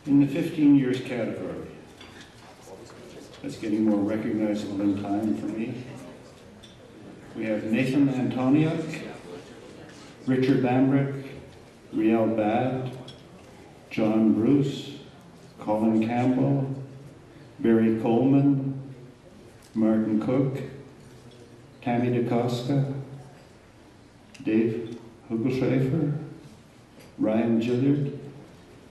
In the 15 years category, that's getting more recognizable in time for me, we have Nathan Antoniuk, Richard Bambrick, Riel Bad, John Bruce, Colin Campbell, Barry Coleman, Martin Cook, Tammy DeCosca, Dave Hugelschafer, Ryan Gillard,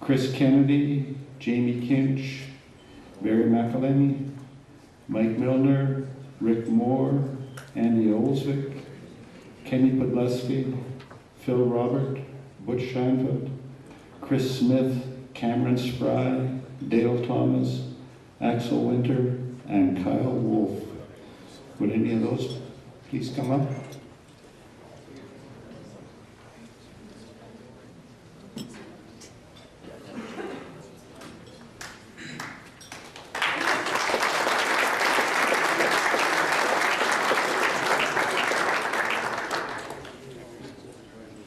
Chris Kennedy, Jamie Kinch, Barry McElhenney, Mike Milner, Rick Moore, Andy Olsvik, Kenny Podleski, Phil Robert, Butch Scheinfeld, Chris Smith, Cameron Spry, Dale Thomas, Axel Winter, and Kyle Wolf. Would any of those please come up?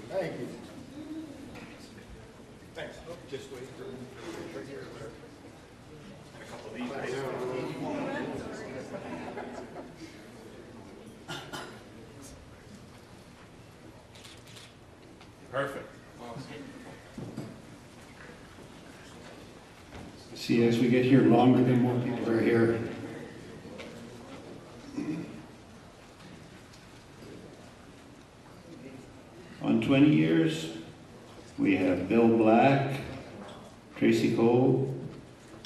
Thank you. Thanks. Just wait for right here. And a couple of these. Perfect. See, as we get here longer, the more people are here. On 20 years, we have Bill Black, Tracy Cole,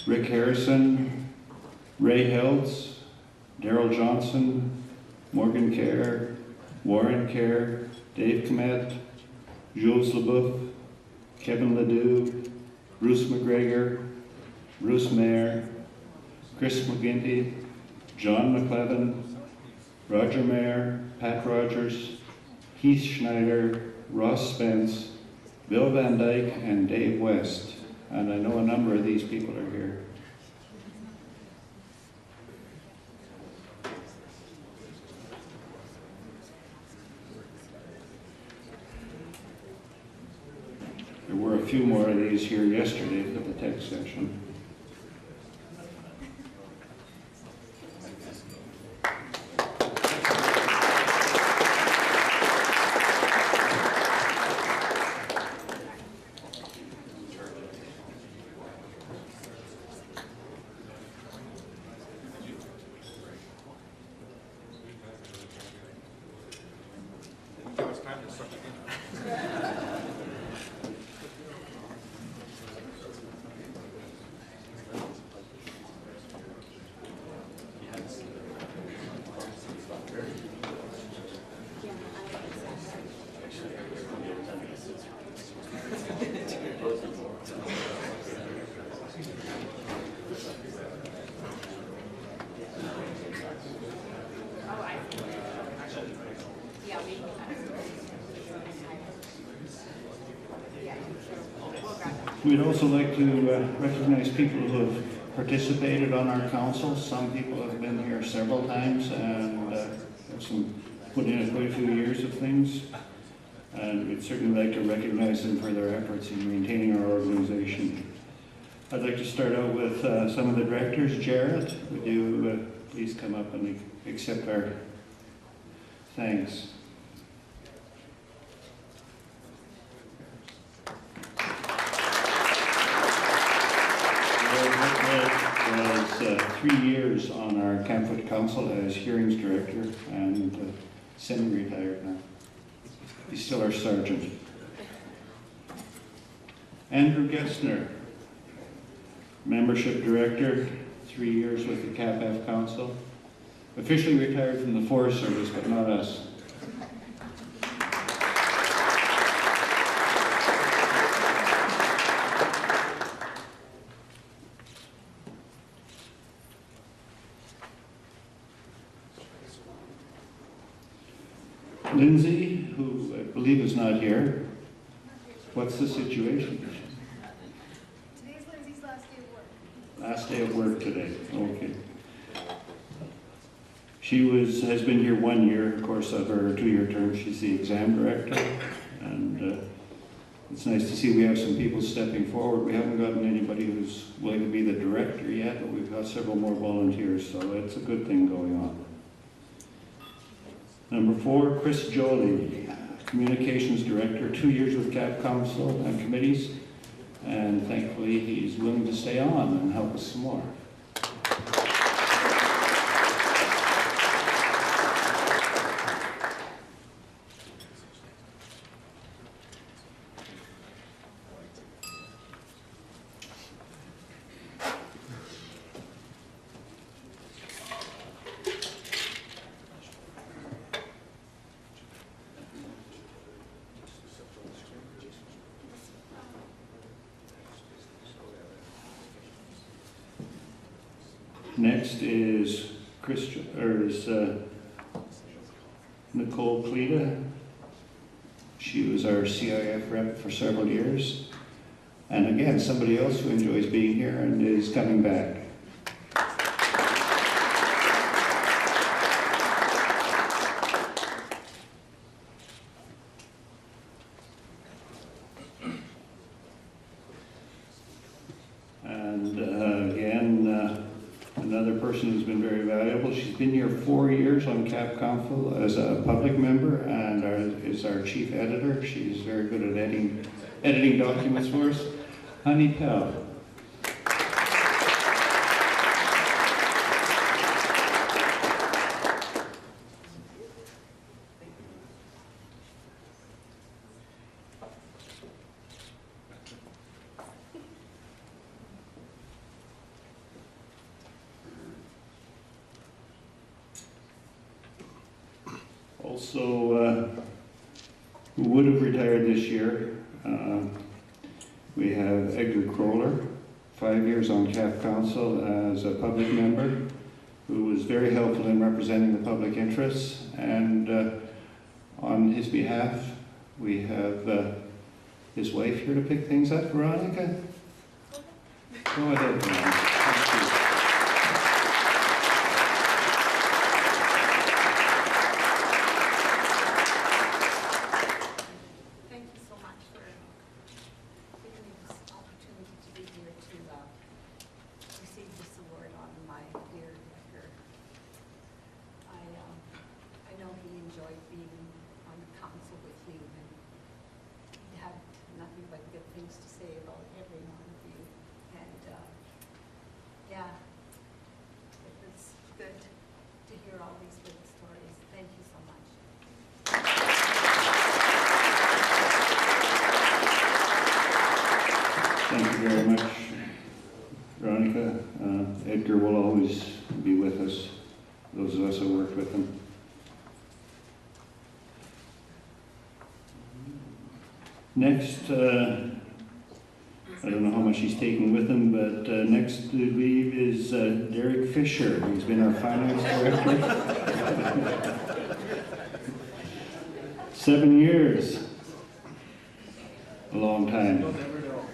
Rick Harrison, Ray Heltz, Daryl Johnson, Morgan Kerr, Warren Kerr, Dave Kmet, Jules LeBoeuf, Kevin Ledoux, Bruce McGregor, Bruce Mayer, Chris McGinty, John McLevin, Roger Mayer, Pat Rogers, Keith Schneider, Ross Spence, Bill Van Dyke, and Dave West. And I know a number of these people are here. There were a few more of these here yesterday for the tech session. We'd also like to recognize people who have participated on our council. Some people have been here several times and have put in quite a few years of things. And we'd certainly like to recognize them for their efforts in maintaining our organization. I'd like to start out with some of the directors. Jarrett, would you please come up and accept our thanks. Was 3 years on our CAPFT Council as hearings director and semi-retired now. He's still our sergeant. Andrew Gessner, membership director, 3 years with the CAPFT Council. Officially retired from the Forest Service, but not us. Lindsay, who I believe is not here. What's the situation? Today's Lindsay's last day of work. Last day of work today, okay. She has been here 1 year, of course, of her 2-year term. She's the exam director, and It's nice to see we have some people stepping forward. We haven't gotten anybody who's willing to be the director yet, but we've got several more volunteers, so it's a good thing going on. Number 4, Chris Jolie, Communications Director, 2 years with CAP Council and committees, and thankfully he's willing to stay on and help us some more. Next is Nicole Cleta. She was our CIF rep for several years. And again, somebody else who enjoys being here and is coming back. Another person who's been very valuable. She's been here 4 years on CAP Council as a public member and is our chief editor. She's very good at editing documents for us. Honey Pell. Also, who would have retired this year, we have Edgar Kroller, 5 years on CAP Council as a public member, who was very helpful in representing the public interests. And on his behalf, we have his wife here to pick things up. Veronica? Go ahead, Veronica. Thank you very much, Veronica. Edgar will always be with us, those of us who worked with him. Next, I don't know how much he's taken with him, but next to leave is Derek Fisher. He's been our finance director. 7 years. A long time. You'll never know.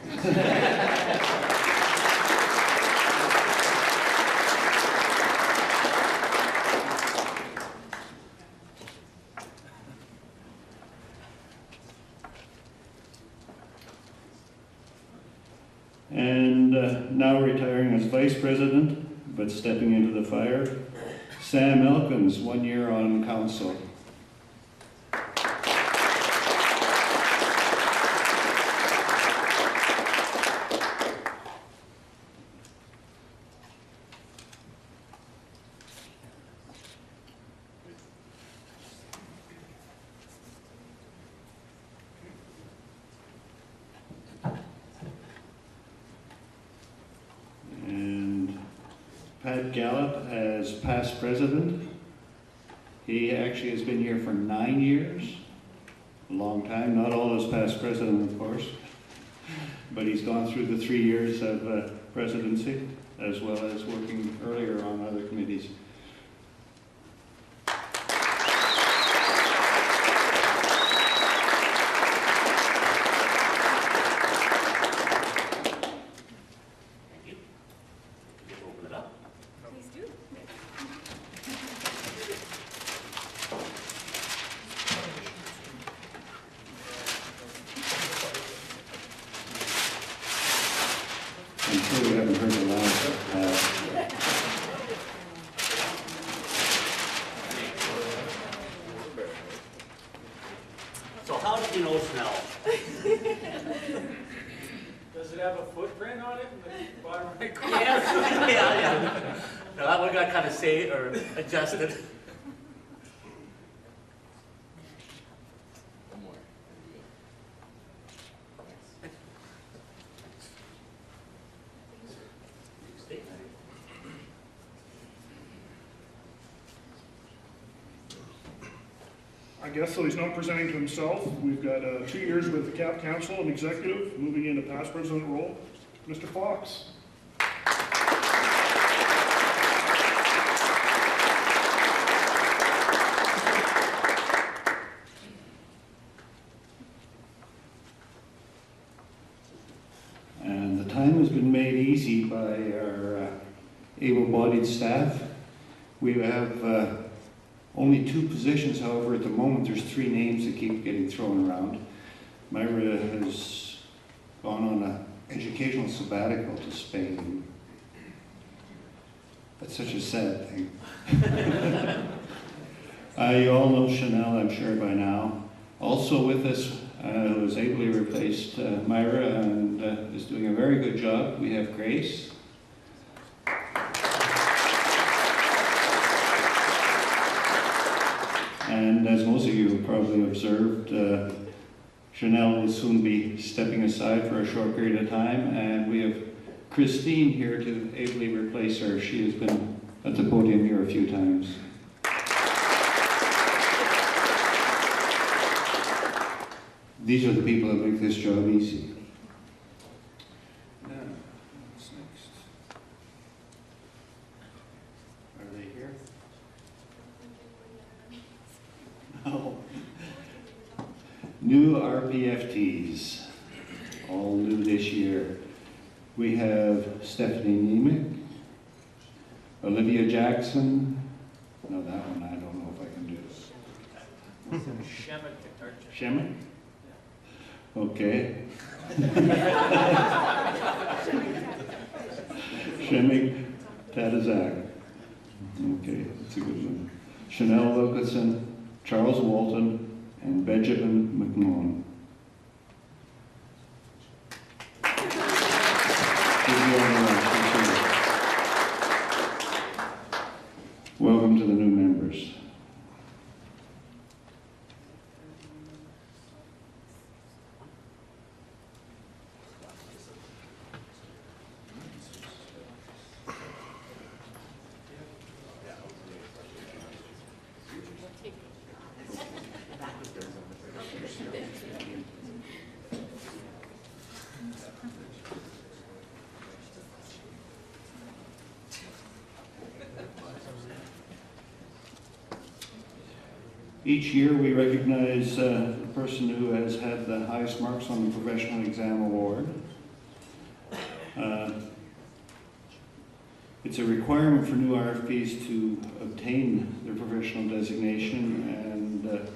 And now retiring as vice president, but stepping into the fire, Sam Elkins, 1 year on council. Pat Gallup as past president. He actually has been here for 9 years, a long time, not all as past president, of course, but he's gone through the 3 years of presidency, as well as working earlier on other committees. sure we haven't heard the last. So how did you know Snell? Does it have a footprint on it in the bottom right corner? Yes, yeah. No, that one got kind of saved or adjusted. I guess so. He's not presenting to himself. We've got 2 years with the CAP Council and executive, moving into past president role. Mr. Fox. And the time has been made easy by our able-bodied staff. We have only 2 positions, however, at the moment. There's 3 names that keep getting thrown around. Myra has gone on an educational sabbatical to Spain. That's such a sad thing. You all know Chanel, I'm sure, by now. Also with us, who has ably replaced Myra and is doing a very good job, we have Grace. And as most of you have probably observed, Chanel will soon be stepping aside for a short period of time, and we have Christine here to ably replace her. She has been at the podium here a few times. These are the people that make this job easy. Now, what's next? Are they here? No. New RPFTs, all new this year. We have Stephanie Niemiec, Olivia Jackson. No, that one I don't know if I can do. Shemek? Okay. Shemek Tadazak. Okay, that's a good one. Chanel Wilkinson, Charles Walton, and Benjamin McMahon. Welcome to the new members. Each year we recognize the person who has had the highest marks on the Professional Exam Award. It's a requirement for new RFPs to obtain their professional designation, and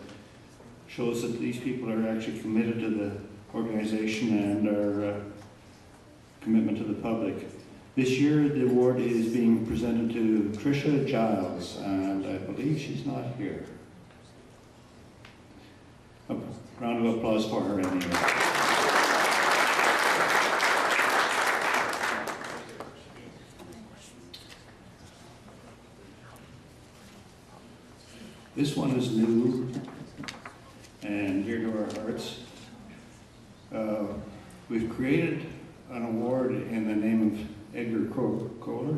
shows that these people are actually committed to the organization and our commitment to the public. This year the award is being presented to Tricia Giles, and I believe she's not here. A round of applause for her anyway. This one is new and dear to our hearts. We've created an award in the name of Edgar Kohler,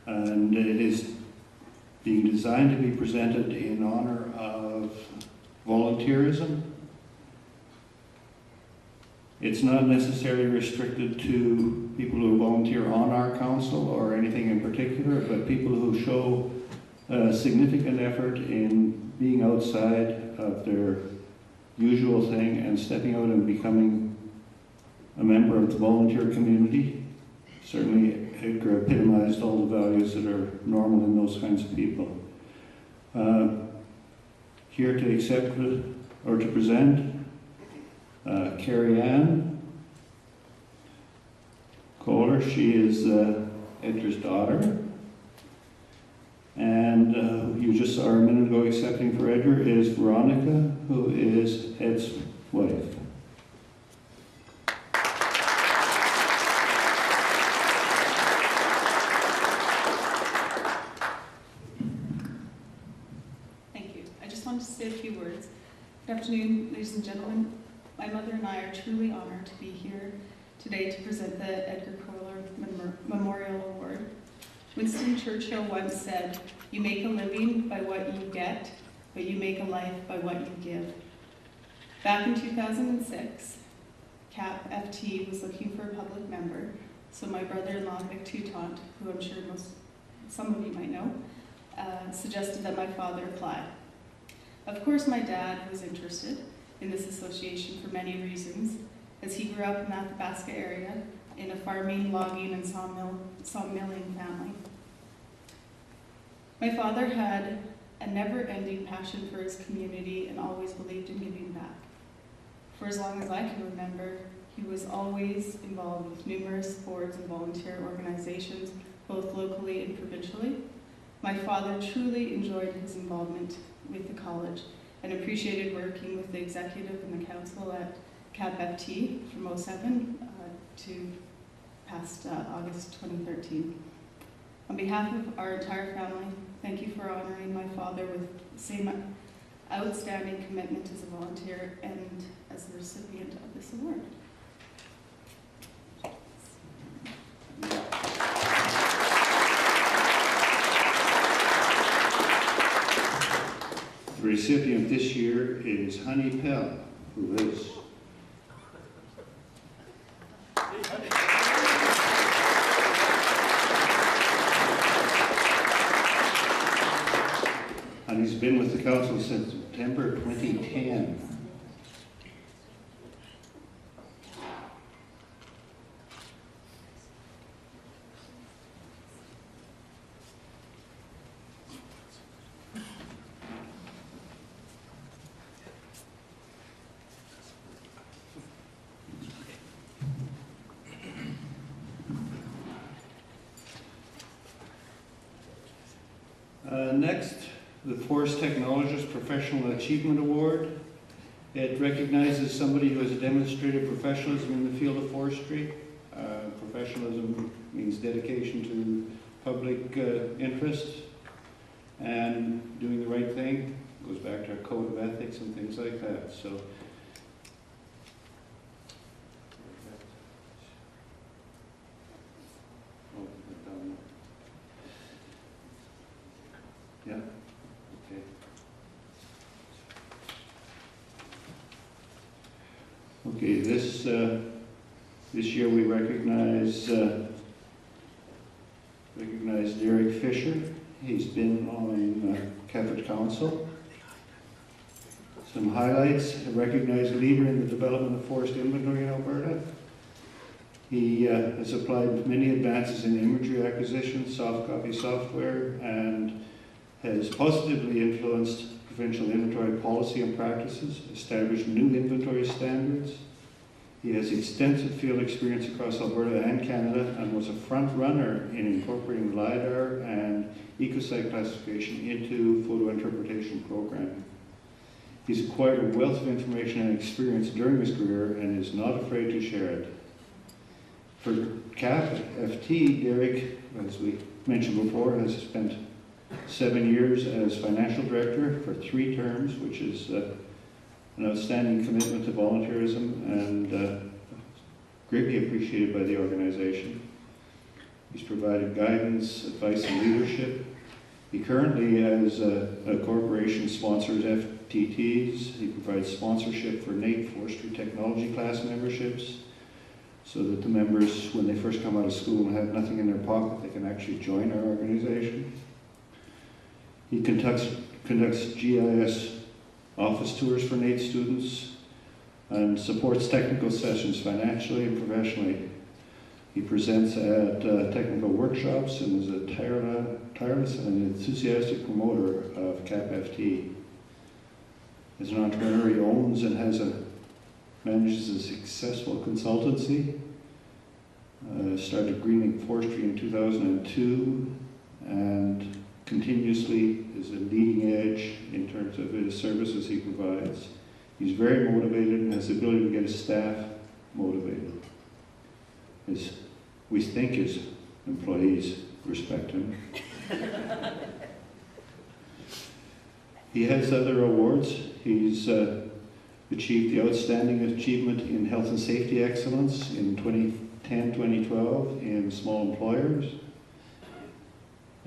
and it is being designed to be presented in honor of volunteerism. It's not necessarily restricted to people who volunteer on our council or anything in particular, but people who show significant effort in being outside of their usual thing and stepping out and becoming a member of the volunteer community. Certainly Edgar epitomized all the values that are normal in those kinds of people. Here to accept or to present Carrie Ann Kohler. She is Edgar's daughter. And you just saw her a minute ago accepting for Edgar is Veronica, who is Ed's wife. Thank you. I just wanted to say a few words. Good afternoon, ladies and gentlemen. My mother and I are truly honored to be here today to present the Edgar Kohler Memorial Award. Winston Churchill once said, "You make a living by what you get, but you make a life by what you give." Back in 2006, CAPFT was looking for a public member, so my brother-in-law, Vic Toutant, who I'm sure some of you might know, suggested that my father apply. Of course, my dad was interested in this association for many reasons, as he grew up in the Athabasca area in a farming, logging, and sawmilling family. My father had a never-ending passion for his community and always believed in giving back. For as long as I can remember, he was always involved with numerous boards and volunteer organizations, both locally and provincially. My father truly enjoyed his involvement with the college and appreciated working with the executive and the council at CAPFT from 2007 to past August 2013. On behalf of our entire family, thank you for honoring my father with the same outstanding commitment as a volunteer and as the recipient of this award. The recipient this year is Honey Pell, who is Honey's been with the council since September 2010. Next, the Forest Technologist Professional Achievement Award. It recognizes somebody who has demonstrated professionalism in the field of forestry. Professionalism means dedication to public interest and doing the right thing. It goes back to our code of ethics and things like that. So, yeah, okay. Okay, this year we recognize Derek Fisher. He's been on CAPFT Council. Some highlights: a recognized leader in the development of forest inventory in Alberta. He has applied many advances in imagery acquisition, soft copy software, and has positively influenced provincial inventory policy and practices, established new inventory standards. He has extensive field experience across Alberta and Canada and was a front runner in incorporating LiDAR and ecosite classification into photo interpretation programming. He's acquired a wealth of information and experience during his career and is not afraid to share it. For CAPFT, Derek, as we mentioned before, has spent 7 years as financial director for 3 terms, which is an outstanding commitment to volunteerism and greatly appreciated by the organization. He's provided guidance, advice, and leadership. He currently, as a corporation, sponsors FTTs. He provides sponsorship for NAIT Forestry Technology class memberships so that the members, when they first come out of school and have nothing in their pocket, they can actually join our organization. He conducts GIS office tours for NAIT students and supports technical sessions financially and professionally. He presents at technical workshops and is a tireless and enthusiastic promoter of CAPFT. As an entrepreneur, he owns and manages a successful consultancy. Started Greenlink Forestry in 2002 and continuously is a leading edge in terms of his services he provides. He's very motivated and has the ability to get his staff motivated. We think his employees respect him. He has other awards. He's achieved the Outstanding Achievement in Health and Safety Excellence in 2010-2012 in small employers.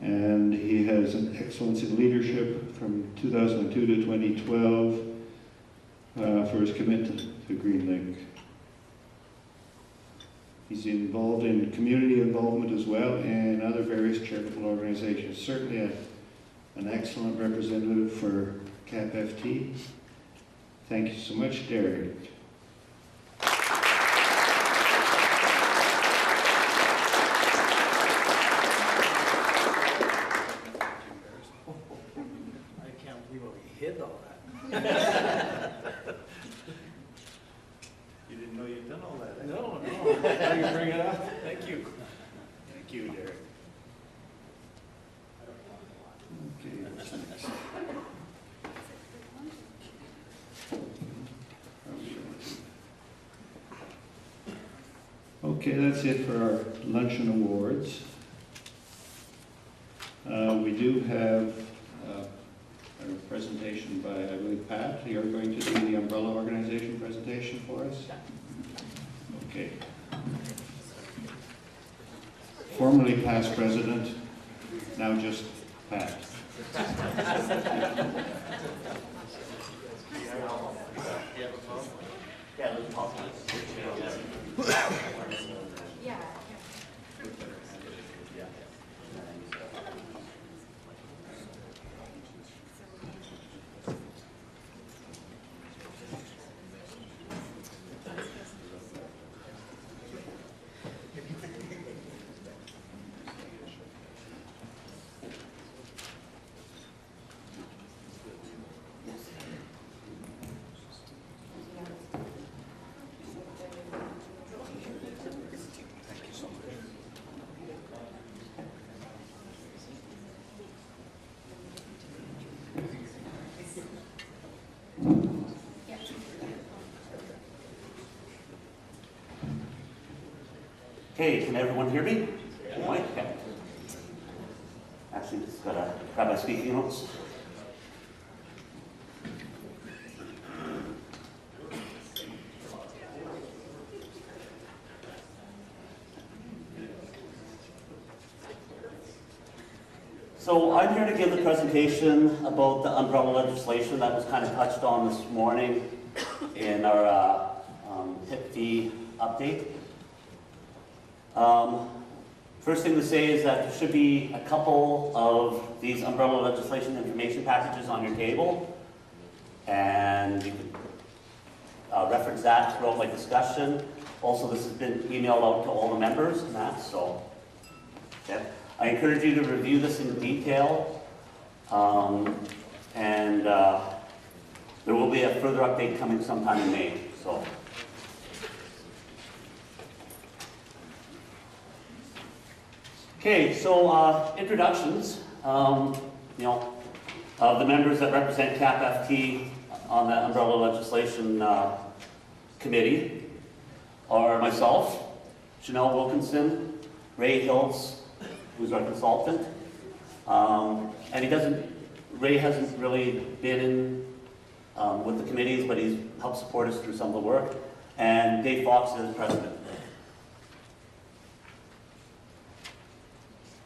And he has an Excellence in Leadership from 2002 to 2012 for his commitment to Greenlink. He's involved in community involvement as well and other various charitable organizations. Certainly an excellent representative for CAPFT. Thank you so much, Derek. I can't believe we hid all that. You didn't know you'd done all that, No, now you bring it up. Thank you. Thank you, Derek. Okay, what's next? Okay, that's it for our luncheon awards. We do have a presentation by, I believe, Pat. You're going to do the umbrella organization presentation for us? Okay. Formerly past president, now just Pat. Yeah, let's pause. Yeah. Okay, can everyone hear me? Mike? Okay. Actually, just gotta grab my speaking notes. So I'm here to give the presentation about the umbrella legislation that was kind of touched on this morning in our CAPFT update. First thing to say is that there should be a couple of these umbrella legislation information packages on your table, and you can reference that throughout my discussion. Also, this has been emailed out to all the members and that, so okay. I encourage you to review this in detail, and there will be a further update coming sometime in May. So. Okay, so introductions, of the members that represent CAPFT on the umbrella legislation committee are myself, Janelle Wilkinson, Ray Hills, who's our consultant, and Ray hasn't really been in with the committees, but he's helped support us through some of the work, and Dave Fox is president.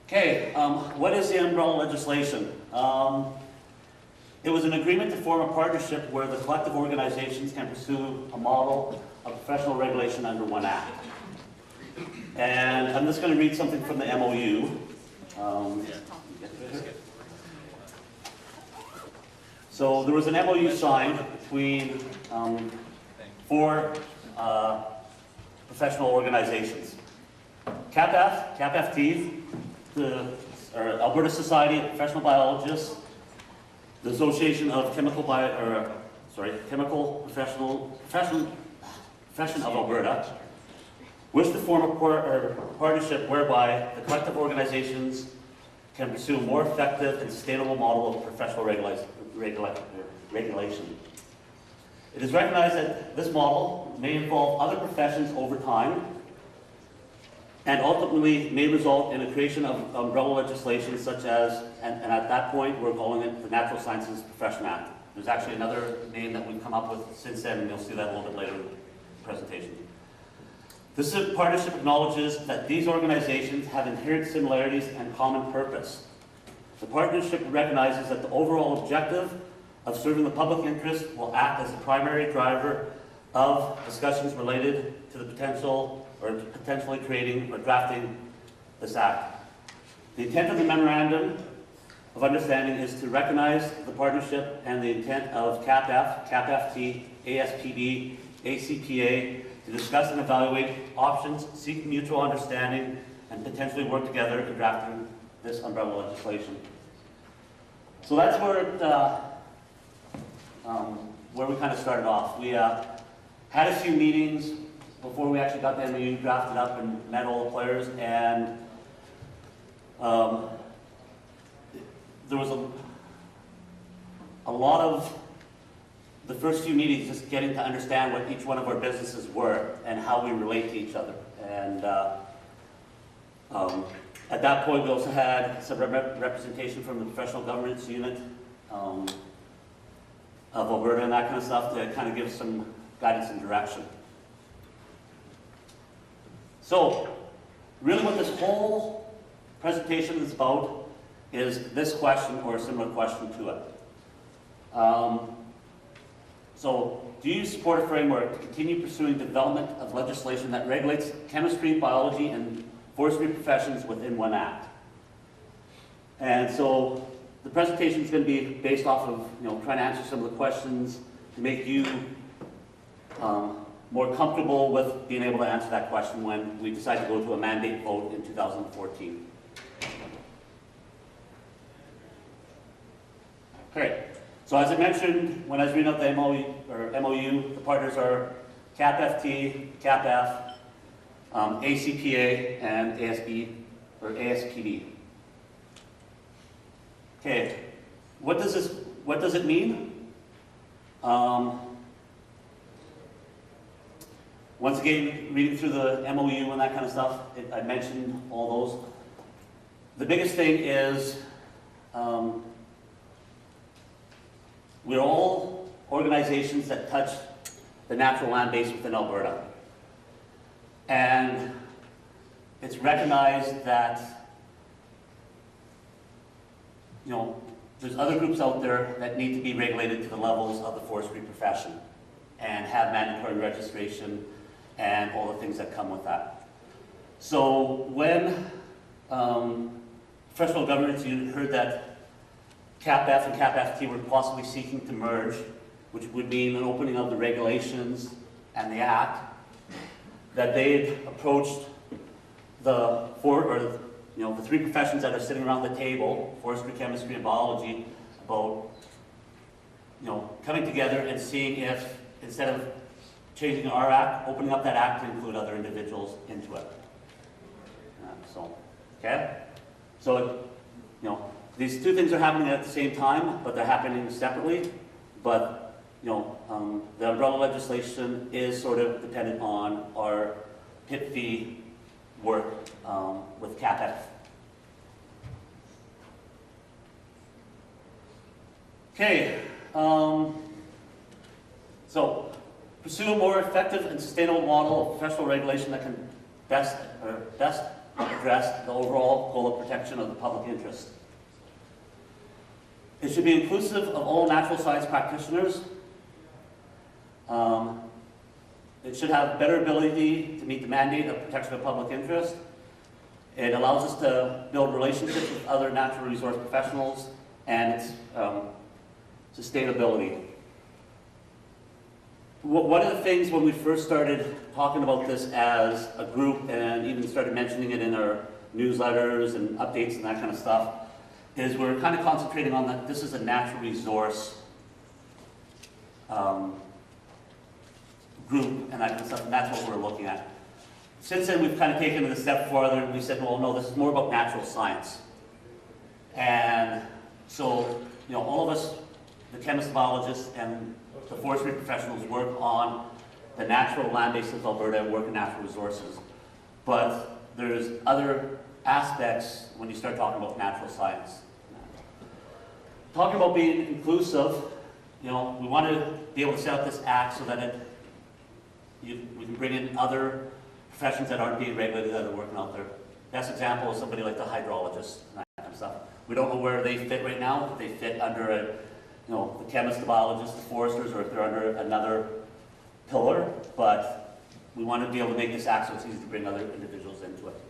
Okay, what is the umbrella legislation? It was an agreement to form a partnership where the collective organizations can pursue a model of professional regulation under one act. And I'm just going to read something from the MOU. So there was an MOU signed between four professional organizations. CAPFT, the Alberta Society of Professional Biologists, the Association of Chemical Profession of Alberta, wish to form a partnership whereby the collective organizations can pursue a more effective and sustainable model of professional regulation. It is recognized that this model may involve other professions over time and ultimately may result in the creation of umbrella legislation such as, and at that point we're calling it the Natural Sciences Profession Act. There's actually another name that we've come up with since then, and you'll see that a little bit later in the presentation. This partnership acknowledges that these organizations have inherent similarities and common purpose. The partnership recognizes that the overall objective of serving the public interest will act as the primary driver of discussions related to the potential or potentially creating or drafting this act. The intent of the memorandum of understanding is to recognize the partnership and the intent of CAPF, CAPFT, ASPD, ACPA to discuss and evaluate options, seek mutual understanding, and potentially work together in drafting this umbrella legislation. So that's where we kind of started off. We had a few meetings before we actually got the MOU drafted up and met all the players, and there was a lot of the first few meetings just getting to understand what each one of our businesses were and how we relate to each other. And at that point, we also had some representation from the professional governance unit of Alberta and that kind of stuff to kind of give some guidance and direction. So, really what this whole presentation is about is this question or a similar question to it. So, do you support a framework to continue pursuing development of legislation that regulates chemistry, biology, and forestry professions within one act? And so, the presentation is going to be based off of, trying to answer some of the questions to make you more comfortable with being able to answer that question when we decide to go to a mandate vote in 2014. Okay. So as I mentioned, when I was reading out the MOU, the partners are CAPFT, CAPF, ACPA, and ASPD. Okay, what does it mean? Once again, reading through the MOU and that kind of stuff, I mentioned all those. The biggest thing is we're all organizations that touch the natural land base within Alberta. And it's recognized that, there's other groups out there that need to be regulated to the levels of the forestry profession and have mandatory registration and all the things that come with that. So when professional governance unit heard that CAPF and CAPFT were possibly seeking to merge, which would mean an opening of the regulations and the act, that they had approached the three professions that are sitting around the table, forestry, chemistry, and biology, about coming together and seeing if, instead of changing our act, opening up that act to include other individuals into it. So, these two things are happening at the same time, but they're happening separately. But, the umbrella legislation is sort of dependent on our PIP fee work with CAPF. Okay, so pursue a more effective and sustainable model of professional regulation that can best address the overall goal of protection of the public interest. It should be inclusive of all natural science practitioners. It should have better ability to meet the mandate of protection of public interest. It allows us to build relationships with other natural resource professionals, and it's sustainability. One of the things when we first started talking about this as a group and even started mentioning it in our newsletters and updates and that kind of stuff is we're kind of concentrating on that this is a natural resource group and that kind of stuff, and that's what we're looking at. Since then, we've kind of taken it a step further, and we said, well, no, this is more about natural science. And so, you know, all of us, the chemists, biologists, and the forestry professionals work on the natural land bases of Alberta and work in natural resources. But there's other aspects when you start talking about natural science. Talking about being inclusive, you know, we want to be able to set up this act so that we can bring in other professions that aren't being regulated that are working out there. Best example is somebody like the hydrologist and that kind of stuff. We don't know where they fit right now, if they fit under the chemist, the biologist, the foresters, or if they're under another pillar, but we want to be able to make this act so it's easy to bring other individuals into it.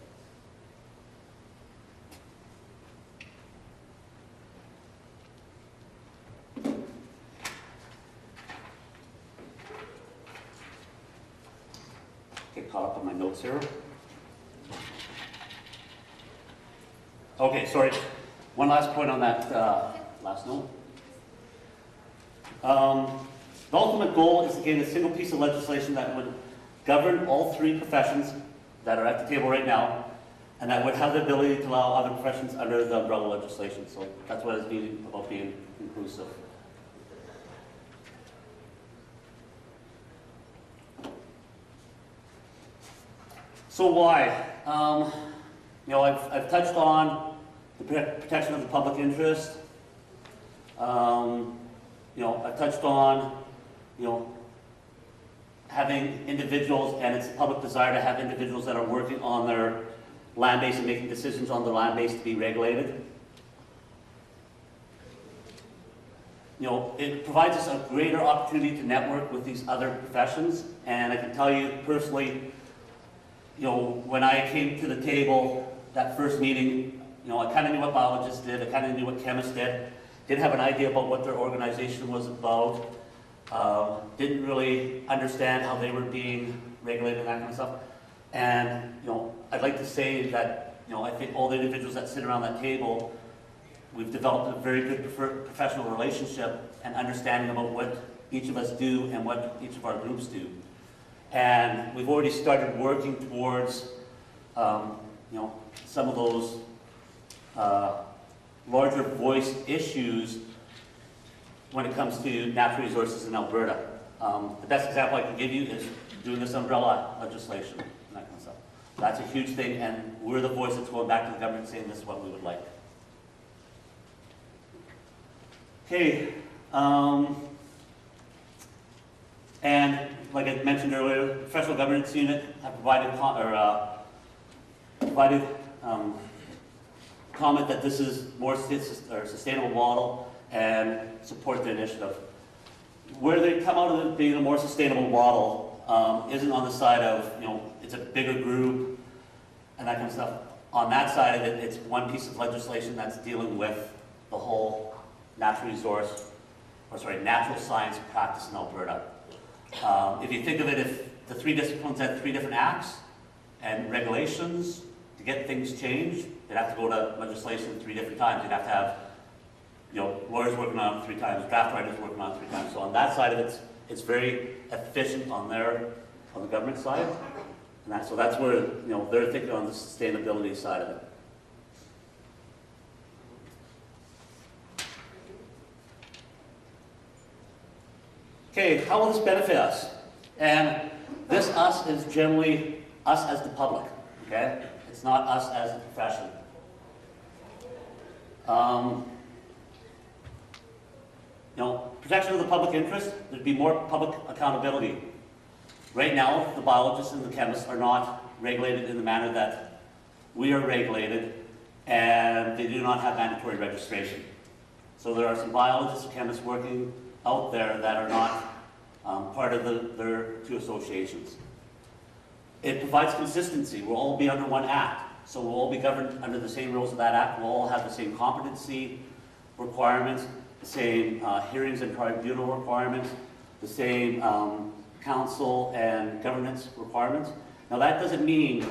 Get caught up on my notes here. Okay, sorry. One last point on that last note. The ultimate goal is to gain a single piece of legislation that would govern all three professions that are at the table right now, and that would have the ability to allow other professions under the umbrella legislation. So that's what it's about being inclusive. So why? I've touched on the protection of the public interest. I've touched on, having individuals, and it's the public desire to have individuals that are working on their land base and making decisions on the land base to be regulated. It provides us a greater opportunity to network with these other professions, and I can tell you personally, when I came to the table, that first meeting, I kind of knew what biologists did, I kind of knew what chemists didn't have an idea about what their organization was about, didn't really understand how they were being regulated and that kind of stuff. And, I'd like to say that, I think all the individuals that sit around that table, we've developed a very good professional relationship and understanding about what each of us do and what each of our groups do. And we've already started working towards, some of those larger voice issues when it comes to natural resources in Alberta. The best example I can give you is doing this umbrella legislation and that kind of stuff. That's a huge thing, and we're the voice that's going back to the government saying this is what we would like. Okay, and like I mentioned earlier, the professional governance unit have provided comment that this is more sustainable model and support the initiative. Where they come out of it being a more sustainable model isn't on the side of, it's a bigger group and that kind of stuff. On that side of it, it's one piece of legislation that's dealing with the whole natural science practice in Alberta. If you think of it, if the three disciplines had three different acts and regulations to get things changed, they'd have to go to legislation 3 different times. You'd have to have, lawyers working on it 3 times, draft writers working on it 3 times. So on that side of it, it's very efficient on the government side. And so that's where, they're thinking on the sustainability side of it. Okay, how will this benefit us? And this us is generally us as the public, okay? It's not us as a profession. Protection of the public interest, there'd be more public accountability. Right now, the biologists and the chemists are not regulated in the manner that we are regulated, and they do not have mandatory registration. So there are some biologists and chemists working out there that are not part of their 2 associations. It provides consistency. We'll all be under one act, so we'll all be governed under the same rules of that act. We'll all have the same competency requirements, the same hearings and tribunal requirements, the same council and governance requirements. Now that doesn't mean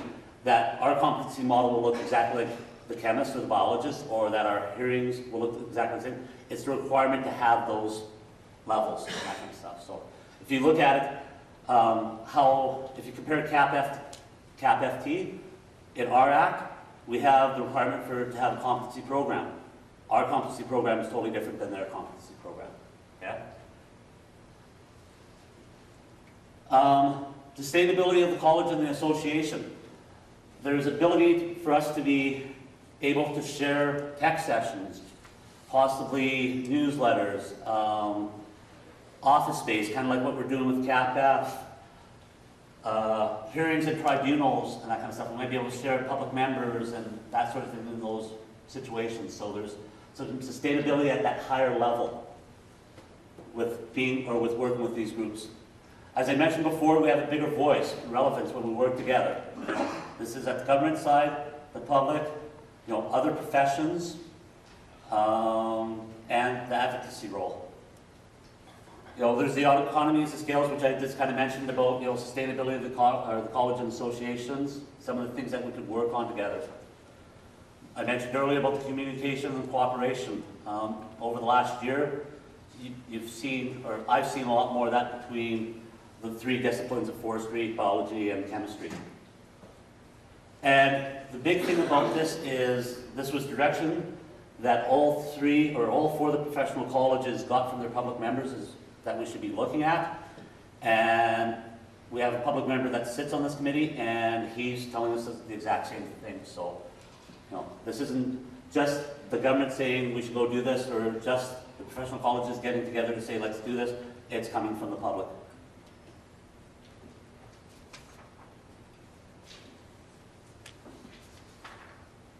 that our competency model will look exactly like the chemist or the biologist, or that our hearings will look exactly the same. It's the requirement to have those levels and that kind of stuff. So if you look at it, if you compare CAPFT CAPFT. In our act, we have the requirement to have a competency program. Our competency program is totally different than their competency program. Okay? Sustainability of the college and the association. There's ability for us to be able to share tech sessions, possibly newsletters, office space, kind of like what we're doing with CAPF, hearings and tribunals and that kind of stuff. We might be able to share public members and that sort of thing in those situations. So there's some sustainability at that higher level with working with these groups. As I mentioned before, we have a bigger voice and relevance when we work together. This is at the government side, the public, other professions, and the advocacy role. There's the economies of scales, which I just kind of mentioned about, sustainability of the college and associations, some of the things that we could work on together. I mentioned earlier about the communication and cooperation. Over the last year, you've seen, or I've seen a lot more of that between the three disciplines of forestry, biology, and chemistry. And the big thing about this is, this was direction that all four of the professional colleges got from their public members is that we should be looking at. And we have a public member that sits on this committee, and he's telling us the exact same thing. So, this isn't just the government saying we should go do this, or just the professional colleges getting together to say let's do this. It's coming from the public.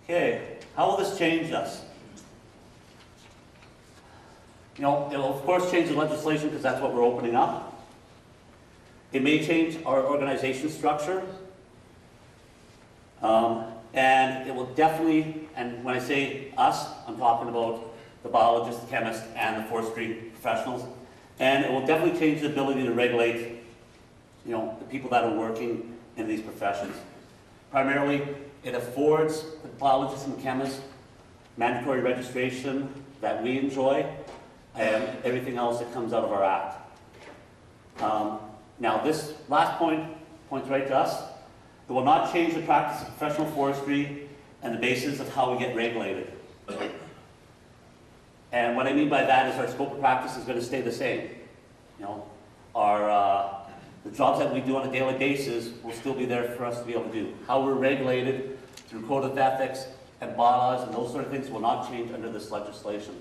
Okay, how will this change us? It'll of course change the legislation because that's what we're opening up. It may change our organization structure. And it will definitely, and when I say us, I'm talking about the biologists, the chemists, and the forestry professionals. And it will definitely change the ability to regulate, the people that are working in these professions. Primarily, it affords the biologists and chemists mandatory registration that we enjoy, and everything else that comes out of our act. Now, this last point points right to us. It will not change the practice of professional forestry and the basis of how we get regulated. And what I mean by that is our scope of practice is going to stay the same. The jobs that we do on a daily basis will still be there for us to be able to do. How we're regulated through code of ethics and bylaws and those sort of things will not change under this legislation.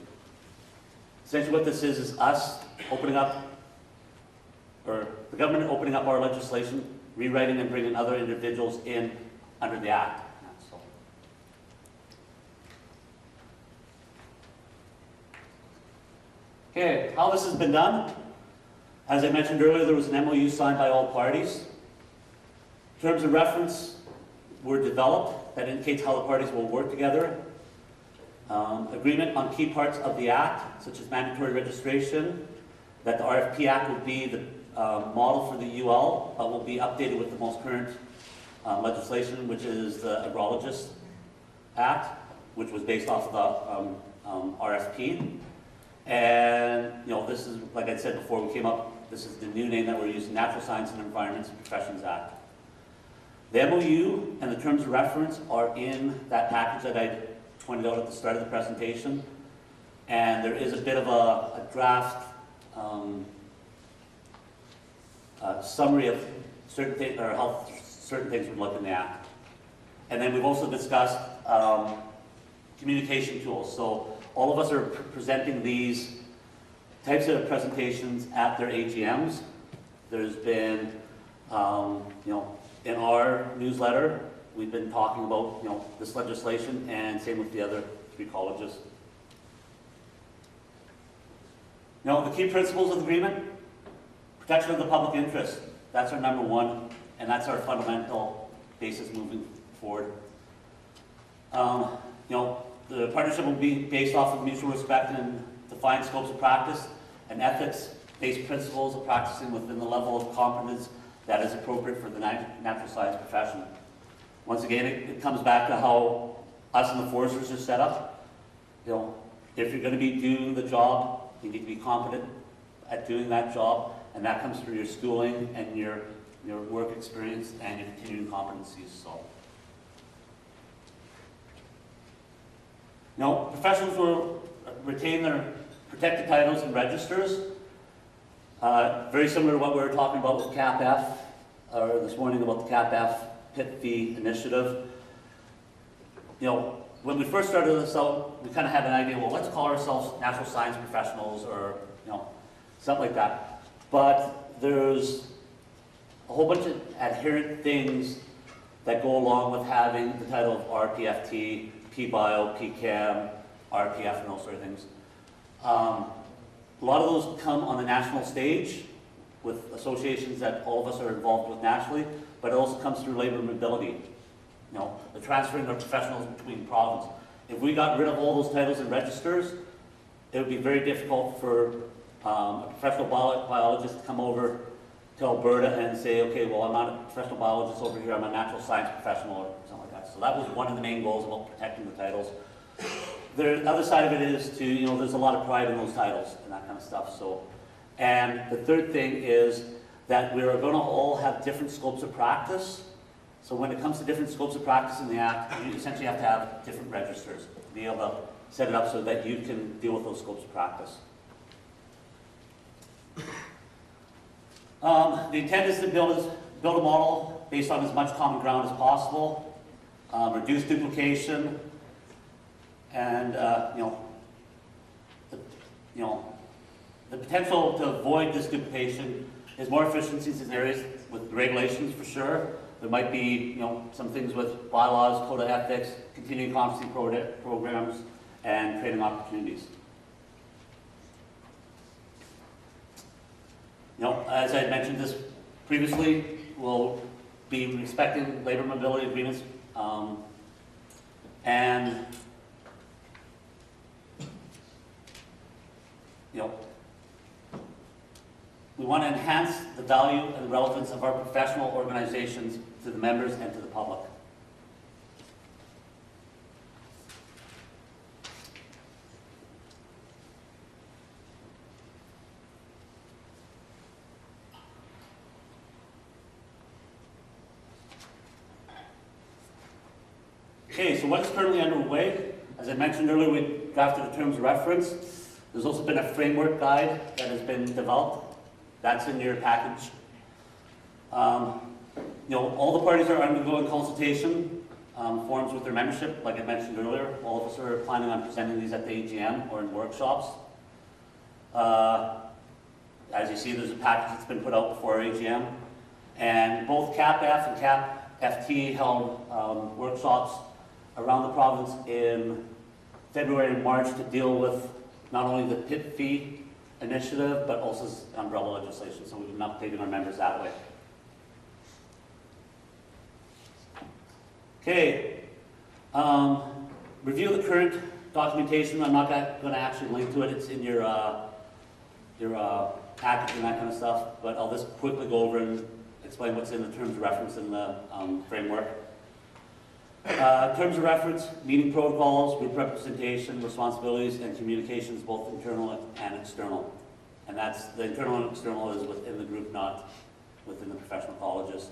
Essentially what this is us opening up, or the government opening up our legislation, rewriting and bringing other individuals in under the Act. So. Okay, how this has been done. As I mentioned earlier, there was an MOU signed by all parties. Terms of reference were developed that indicates how the parties will work together. Agreement on key parts of the Act, such as mandatory registration, that the RFP Act will be the model for the UL, but will be updated with the most current legislation, which is the Agrologist Act, which was based off of the RFP. And this is, like I said before we came up, this is the new name that we're using, Natural Science and Environments and Professions Act. The MOU and the terms of reference are in that package that I pointed out at the start of the presentation. And there is a bit of a draft summary of certain things, or how certain things would look in the Act. And then we've also discussed communication tools. So all of us are presenting these types of presentations at their AGMs. There's been, in our newsletter, we've been talking about, this legislation, and same with the other three colleges. The key principles of the agreement: protection of the public interest. That's our number one, and that's our fundamental basis moving forward. The partnership will be based off of mutual respect and defined scopes of practice and ethics-based principles of practicing within the level of competence that is appropriate for the natural science profession. Once again, it comes back to how us and the foresters are set up. If you're going to be doing the job, you need to be competent at doing that job, and that comes through your schooling and your your work experience and your continuing competencies. So, now, professionals will retain their protected titles and registers. Very similar to what we were talking about with CAPF, or this morning about the CAPF PIT fee initiative. You know, when we first started this out, we kind of had an idea, well, let's call ourselves natural science professionals, or, you know, something like that. But there's a whole bunch of adherent things that go along with having the title of RPFT, PBio, PCAM, RPF, and those sort of things. A lot of those come on the national stage with associations that all of us are involved with nationally, but it also comes through labor mobility. You know, the transferring of professionals between provinces. If we got rid of all those titles and registers, it would be very difficult for a professional biologist to come over to Alberta and say, okay, well, I'm not a professional biologist over here, I'm a natural science professional, or something like that. So that was one of the main goals about protecting the titles. The other side of it is to, you know, there's a lot of pride in those titles and that kind of stuff. So, and the third thing is that we are going to all have different scopes of practice. So when it comes to different scopes of practice in the Act, you essentially have to have different registers to be able to set it up so that you can deal with those scopes of practice. The intent is to build a model based on as much common ground as possible, reduce duplication, and the potential to avoid this duplication is more efficiencies in areas with regulations for sure. There might be, you know, some things with bylaws, code of ethics, continuing competency programs, and training opportunities. You know, as I mentioned this previously, we'll be respecting labor mobility agreements, and you know, we want to enhance the value and relevance of our professional organizations to the members and to the public. Okay, so what's currently underway? As I mentioned earlier, we drafted the terms of reference. There's also been a framework guide that has been developed. That's in your package. You know, all the parties are undergoing consultation forums with their membership. Like I mentioned earlier, all of us are planning on presenting these at the AGM or in workshops. As you see, there's a package that's been put out before our AGM. And both CAPF and CAPFT held workshops around the province in February and March to deal with not only the PIT fee initiative, but also umbrella legislation. So we've been updating our members that way. Okay, review the current documentation. I'm not going to actually link to it. It's in your package and that kind of stuff, but I'll just quickly go over and explain what's in the terms of reference in the framework. Terms of reference, meeting protocols, group representation, responsibilities, and communications, both internal and external. And that's, the internal and external is within the group, not within the professional colleges.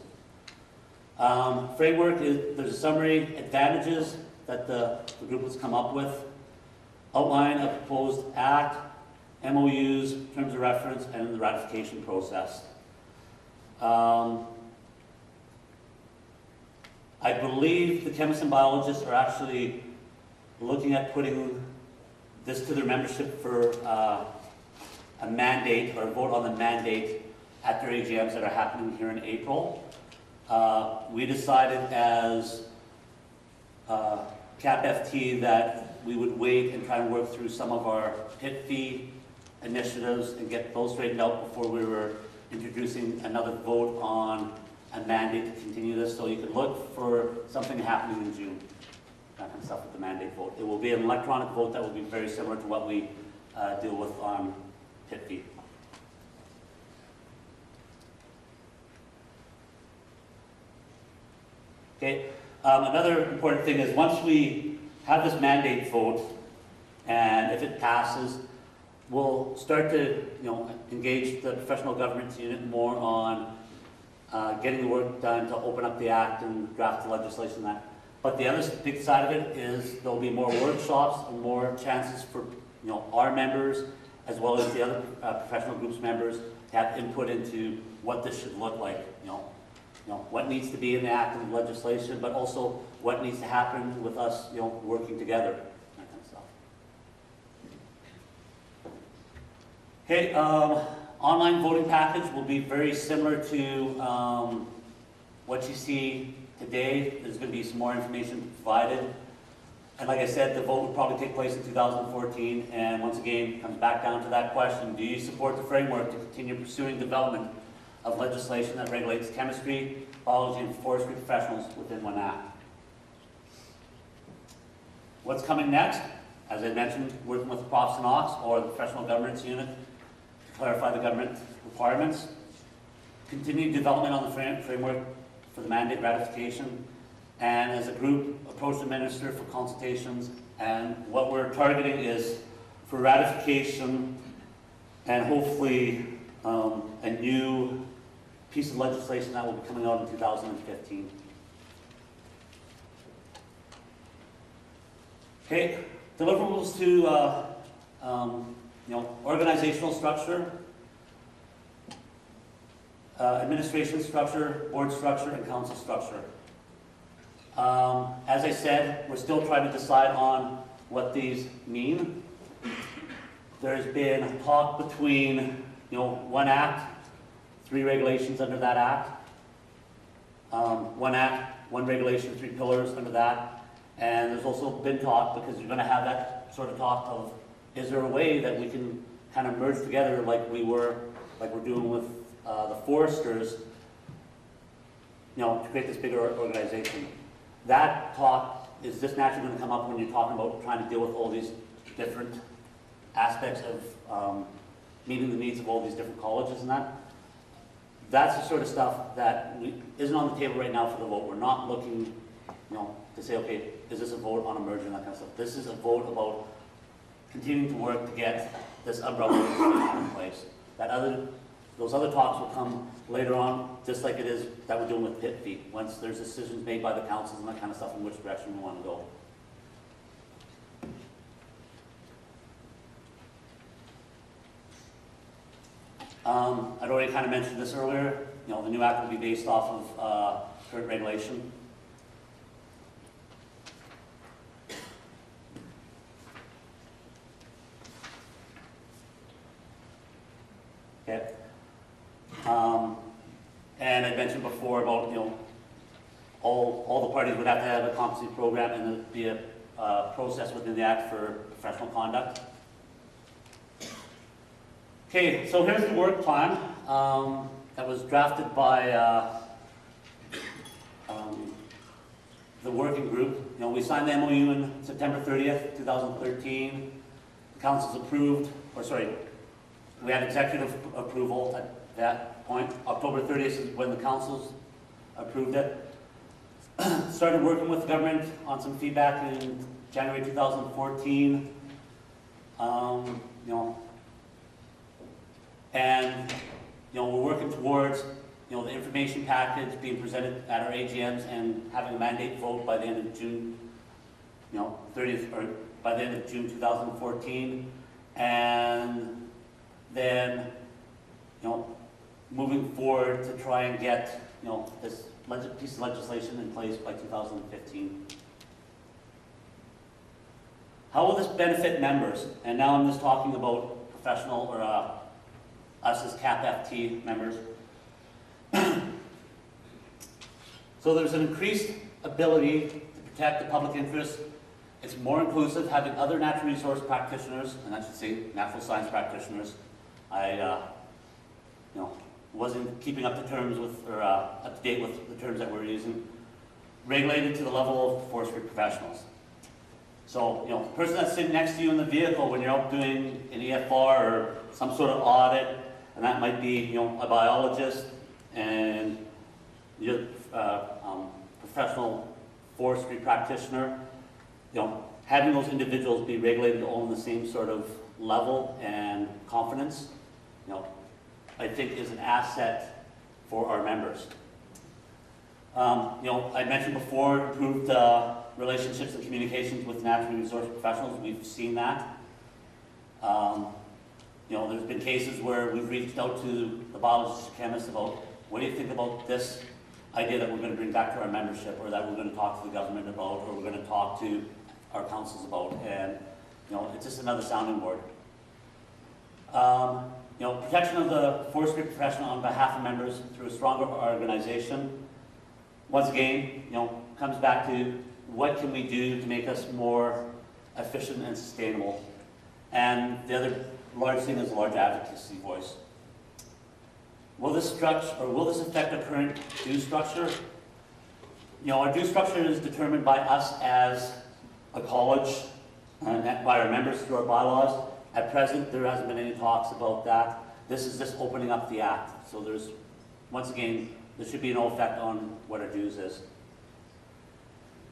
Framework is, there's a summary, advantages that the group has come up with, outline a proposed act, MOUs, terms of reference, and the ratification process. I believe the chemists and biologists are actually looking at putting this to their membership for a mandate, or a vote on the mandate at their AGMs that are happening here in April. We decided as CAPFT that we would wait and try and work through some of our PIT fee initiatives and get those straightened out before we were introducing another vote on a mandate to continue this. So you could look for something happening in June, that kind of stuff with the mandate vote. It will be an electronic vote that will be very similar to what we deal with on PIT fee. Okay, another important thing is once we have this mandate vote, and if it passes, we'll start to engage the professional governance unit more on getting the work done to open up the act and draft the legislation and that. But the other big side of it is there'll be more workshops and more chances for our members as well as the other professional groups members to have input into what this should look like. What needs to be in the act and legislation, but also what needs to happen with us, working together, that kind of stuff. Okay, online voting package will be very similar to what you see today. There's going to be some more information provided. And like I said, the vote will probably take place in 2014. And once again, it comes back down to that question: do you support the framework to continue pursuing development of legislation that regulates chemistry, biology, and forestry professionals within one act? What's coming next? As I mentioned, working with Profs and Ox, or the Professional Governance Unit, to clarify the government requirements. Continued development on the framework for the mandate ratification, and as a group, approach the minister for consultations. And what we're targeting is for ratification and hopefully a new piece of legislation that will be coming out in 2015. Okay, deliverables to organizational structure, administration structure, board structure, and council structure. As I said, we're still trying to decide on what these mean. There's been talk between, one act, 3 regulations under that act. One act, 1 regulation, 3 pillars under that. And there's also been talk, because you're going to have that sort of talk of, is there a way that we can kind of merge together like we're doing with the foresters, to create this bigger organization. That talk is just naturally going to come up when you're talking about trying to deal with all these different aspects of meeting the needs of all these different colleges and that. That's the sort of stuff that isn't on the table right now for the vote. We're not looking, to say, okay, is this a vote on a merger and that kind of stuff. This is a vote about continuing to work to get this umbrella in place. Those other talks will come later on, just like it is that we're doing with pit fee, once there's decisions made by the councils and that kind of stuff in which direction we want to go. I'd already kind of mentioned this earlier. The new act will be based off of current regulation. Okay. And I mentioned before about, all the parties would have to have a competency program, and there'd be a process within the act for professional conduct. Okay, so here's the work plan that was drafted by the working group. We signed the MOU on September 30th, 2013. The council's approved, we had executive approval at that point. October 30th is when the councils approved it. Started working with the government on some feedback in January 2014. And we're working towards the information package being presented at our AGMs and having a mandate vote by the end of June, 30th, or by the end of June 2014, and then moving forward to try and get this piece of legislation in place by 2015. How will this benefit members? And now I'm just talking about professional or us as CAPFT members. So there's an increased ability to protect the public interest. It's more inclusive, having other natural resource practitioners, and I should say natural science practitioners. I wasn't keeping up to terms with, or up to date with the terms that we're using. Regulated to the level of forestry professionals. So, the person that's sitting next to you in the vehicle when you're out doing an EFR or some sort of audit, and that might be, a biologist and your professional forestry practitioner, having those individuals be regulated all in the same sort of level and confidence, I think is an asset for our members. I mentioned before, improved relationships and communications with natural resource professionals. We've seen that. There's been cases where we've reached out to the biologist chemists about, what do you think about this idea that we're going to bring back to our membership, or that we're going to talk to the government about, or we're going to talk to our councils about, and it's just another sounding board. Protection of the forestry profession on behalf of members through a stronger organization. Once again, comes back to what can we do to make us more efficient and sustainable. And the other large thing is a large advocacy voice. Will this affect our current due structure? Our due structure is determined by us as a college and by our members through our bylaws. At present, there hasn't been any talks about that. This is just opening up the act. So once again, there should be no effect on what our dues is.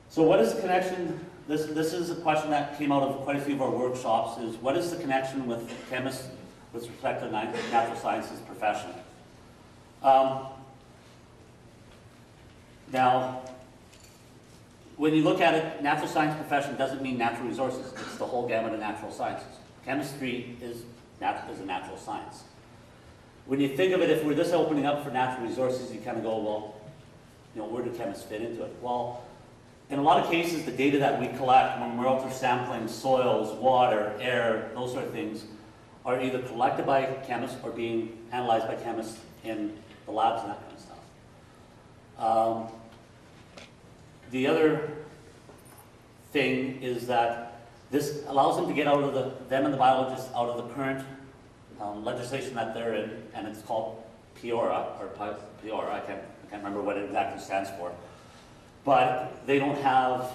So what is the connection? This is a question that came out of quite a few of our workshops, is what is the connection with chemists with respect to the natural sciences profession? Now, when you look at it, natural science profession doesn't mean natural resources. It's the whole gamut of natural sciences. Chemistry is a natural science. When you think of it, if we're just opening up for natural resources, you kind of go, well, where do chemists fit into it? Well, in a lot of cases, the data that we collect when we're out there sampling soils, water, air, those sort of things, are either collected by chemists or being analyzed by chemists in the labs and that kind of stuff. The other thing is that this allows them to get out of them and the biologists out of the current legislation that they're in, and it's called PIORA, I can't remember what it exactly stands for. But they don't have,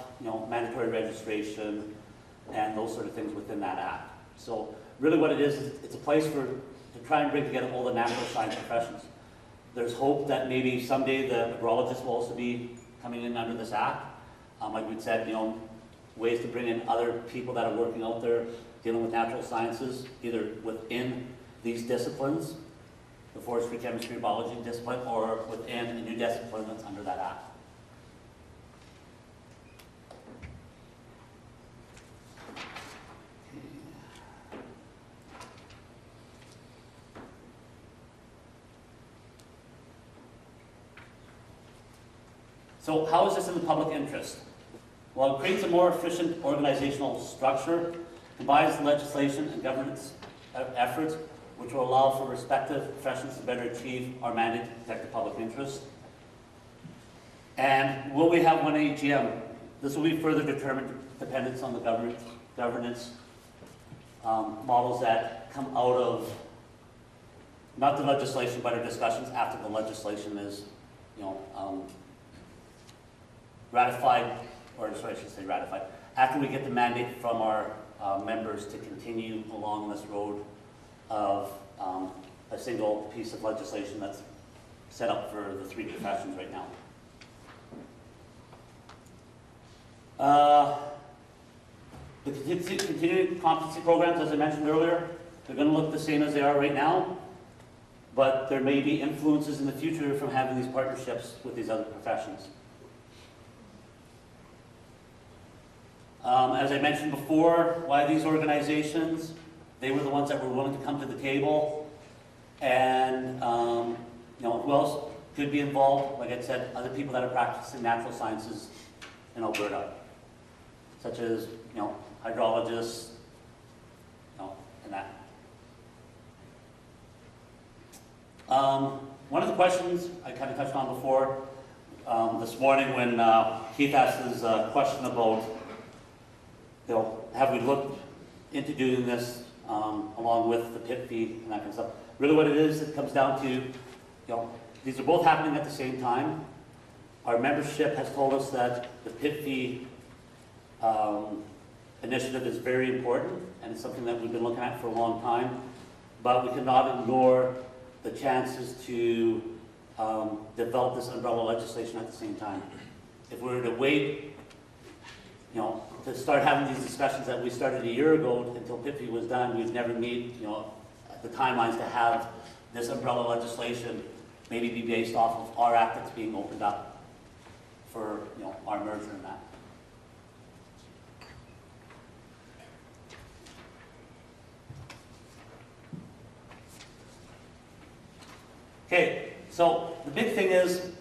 mandatory registration and those sort of things within that act. So really what it is it's a place to try and bring together all the natural science professions. There's hope that maybe someday the agrologists will also be coming in under this act. Like we said, ways to bring in other people that are working out there dealing with natural sciences, either within these disciplines, the forestry, chemistry, biology discipline, or within a new discipline that's under that act. So how is this in the public interest? Well, it creates a more efficient organizational structure, combines legislation and governance efforts, which will allow for respective professions to better achieve our mandate to protect the public interest. And will we have one AGM? This will be further determined dependence on the governance models that come out of, not the legislation, but our discussions after the legislation is, ratified, or sorry, I should say ratified, after we get the mandate from our members to continue along this road of a single piece of legislation that's set up for the three professions right now. The continuing competency programs, as I mentioned earlier, they're going to look the same as they are right now, but there may be influences in the future from having these partnerships with these other professions. As I mentioned before, why these organizations? They were the ones that were willing to come to the table, and who else could be involved? Like I said, other people that are practicing natural sciences in Alberta, such as hydrologists, and that. One of the questions I kind of touched on before this morning when Keith asked his question about, have we looked into doing this along with the pit fee and that kind of stuff. Really what it is, it comes down to, these are both happening at the same time. Our membership has told us that the pit fee initiative is very important, and it's something that we've been looking at for a long time, but we cannot ignore the chances to develop this umbrella legislation at the same time. If we were to wait, to start having these discussions that we started a year ago until pit fee was done, we'd never meet, the timelines to have this umbrella legislation maybe be based off of our act that's being opened up for, our merger and that. Okay, so the big thing is,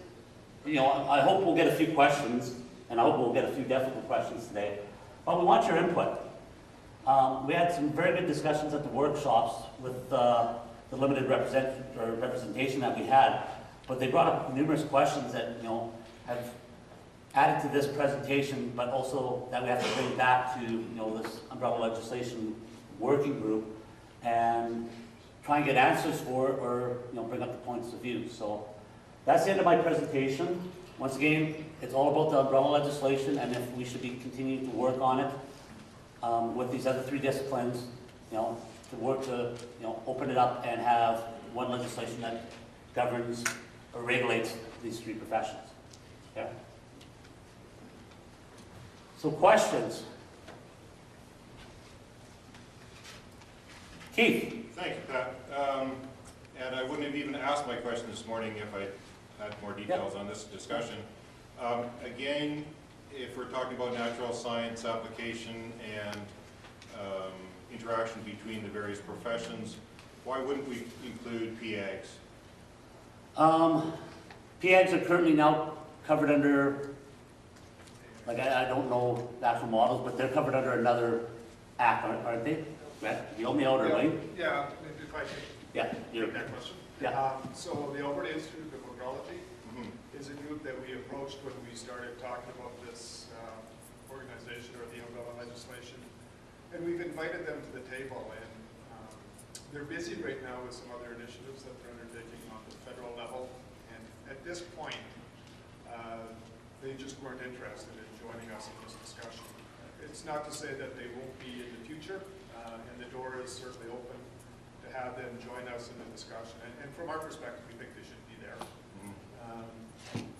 I hope we'll get a few questions, and I hope we'll get a few difficult questions today, but we want your input. We had some very good discussions at the workshops with the limited representation that we had, but they brought up numerous questions that, have added to this presentation, but also that we have to bring back to, this umbrella legislation working group and try and get answers for it, or bring up the points of view. So that's the end of my presentation. Once again, it's all about the umbrella legislation and if we should be continuing to work on it with these other 3 disciplines, to work to open it up and have one legislation that governs or regulates these 3 professions. Yeah. So questions? Keith? Thank you, Pat. And I wouldn't have even asked my question this morning if I had more details on this discussion. Again, if we're talking about natural science application and interaction between the various professions, why wouldn't we include PAGs? PAGs are currently now covered under, like I don't know the actual models, but they're covered under another act, aren't they? Matt, you help me out, or Lee? Yeah, if I can Yeah, you're, take that question. yeah. So the Alberta Institute of Metrology is a group that we approached when we started talking about this organization or the umbrella legislation. And we've invited them to the table, and they're busy right now with some other initiatives that they're undertaking on the federal level. And at this point, they just weren't interested in joining us in this discussion. It's not to say that they won't be in the future, and the door is certainly open to have them join us in the discussion. And from our perspective, we think they should be there.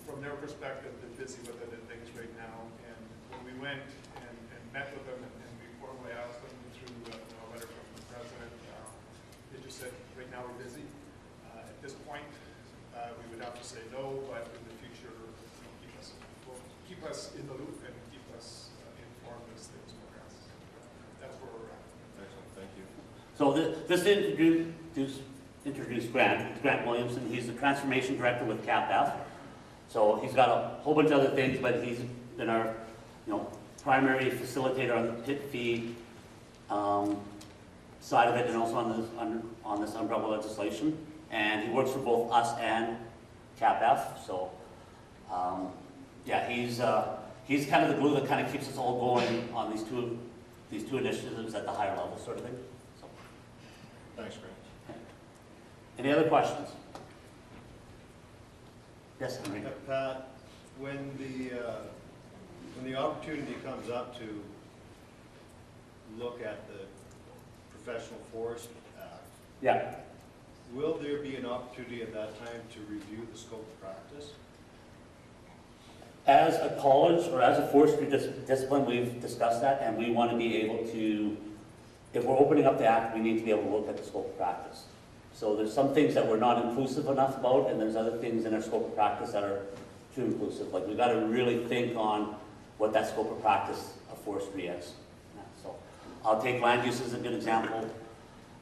From their perspective, they're busy with other things right now. And when we went and met with them and we formally asked them through a letter from the president, they just said, right now we're busy. At this point, we would have to say no, but in the future, keep us in the loop and keep us informed as things progress. That's where we're at. Excellent, thank you. So this introduced Grant Williamson. He's the transformation director with CAPFT. So he's got a whole bunch of other things, but he's been our, primary facilitator on the pit fee side of it, and also on this umbrella legislation. And he works for both us and CAPFT. So yeah, he's kind of the glue that kind of keeps us all going on these two initiatives at the higher level, sort of thing. So. Thanks, Grant. Any other questions? Yes, Henry. Pat, when the opportunity comes up to look at the Professional Forest Act, Yeah. will there be an opportunity at that time to review the scope of practice? As a college or as a forestry discipline, we've discussed that, and we want to be able to, if we're opening up the act, we need to be able to look at the scope of practice. So there's some things that we're not inclusive enough about, and there's other things in our scope of practice that are too inclusive. Like, we've got to really think on what that scope of practice of forestry is. Yeah, so I'll take land use as a good example.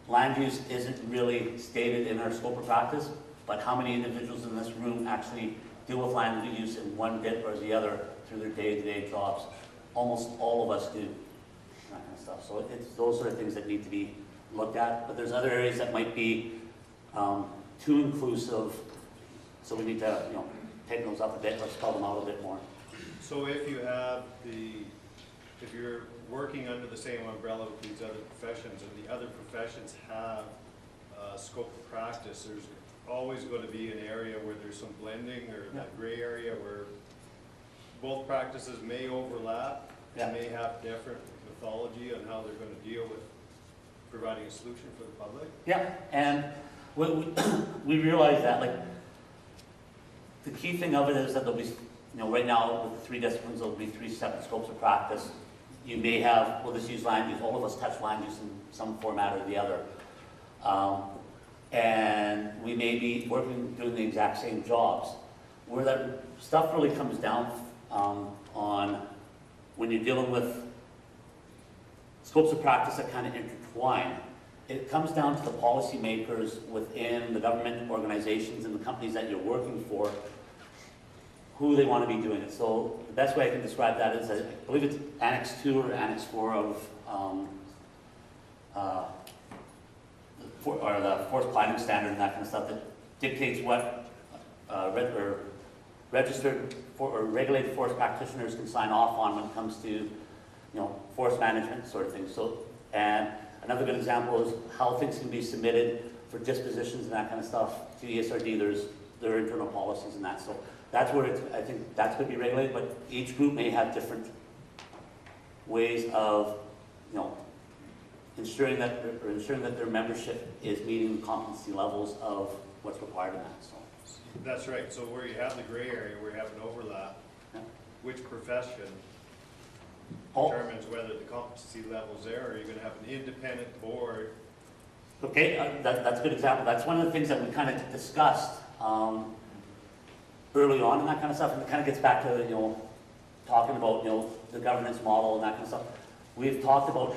Land use isn't really stated in our scope of practice, but how many individuals in this room actually deal with land use in one bit or the other through their day-to-day jobs? Almost all of us do, that kind of stuff. So it's those sort of things that need to be looked at, but there's other areas that might be too inclusive, so we need to, take those up a bit, or spell them out a bit more. So if you're working under the same umbrella with these other professions, and the other professions have scope of practice, there's always going to be an area where there's some blending or that gray area where both practices may overlap, and may have different mythology on how they're going to deal with providing a solution for the public. Yeah, and we realize that, like, the key thing of it is that there'll be, right now with the 3 disciplines, there'll be 3 separate scopes of practice. You may have, we'll just use land use, all of us touch land use in some format or the other. and we may be working, doing the exact same jobs. Where that stuff really comes down on when you're dealing with scopes of practice that kind of intertwine, it comes down to the policymakers within the government organizations and the companies that you're working for, who they want to be doing it. So the best way I can describe that is, I believe it's Annex 2 or Annex 4 of the forest planning standard and that kind of stuff that dictates what registered or regulated forest practitioners can sign off on when it comes to, forest management sort of thing. So, and another good example is how things can be submitted for dispositions and that kind of stuff to ESRD. There's their internal policies and that. So that's where I think that's going to be regulated, but each group may have different ways of, ensuring that their membership is meeting the competency levels of what's required in that. So. That's right, so where you have the gray area, where you have an overlap, Yeah. which profession Oh. determines whether the competency level's there, or you're gonna have an independent board? Okay, that's a good example. That's one of the things that we kind of discussed early on and that kind of stuff, and it kind of gets back to, talking about, the governance model and that kind of stuff. We've talked about,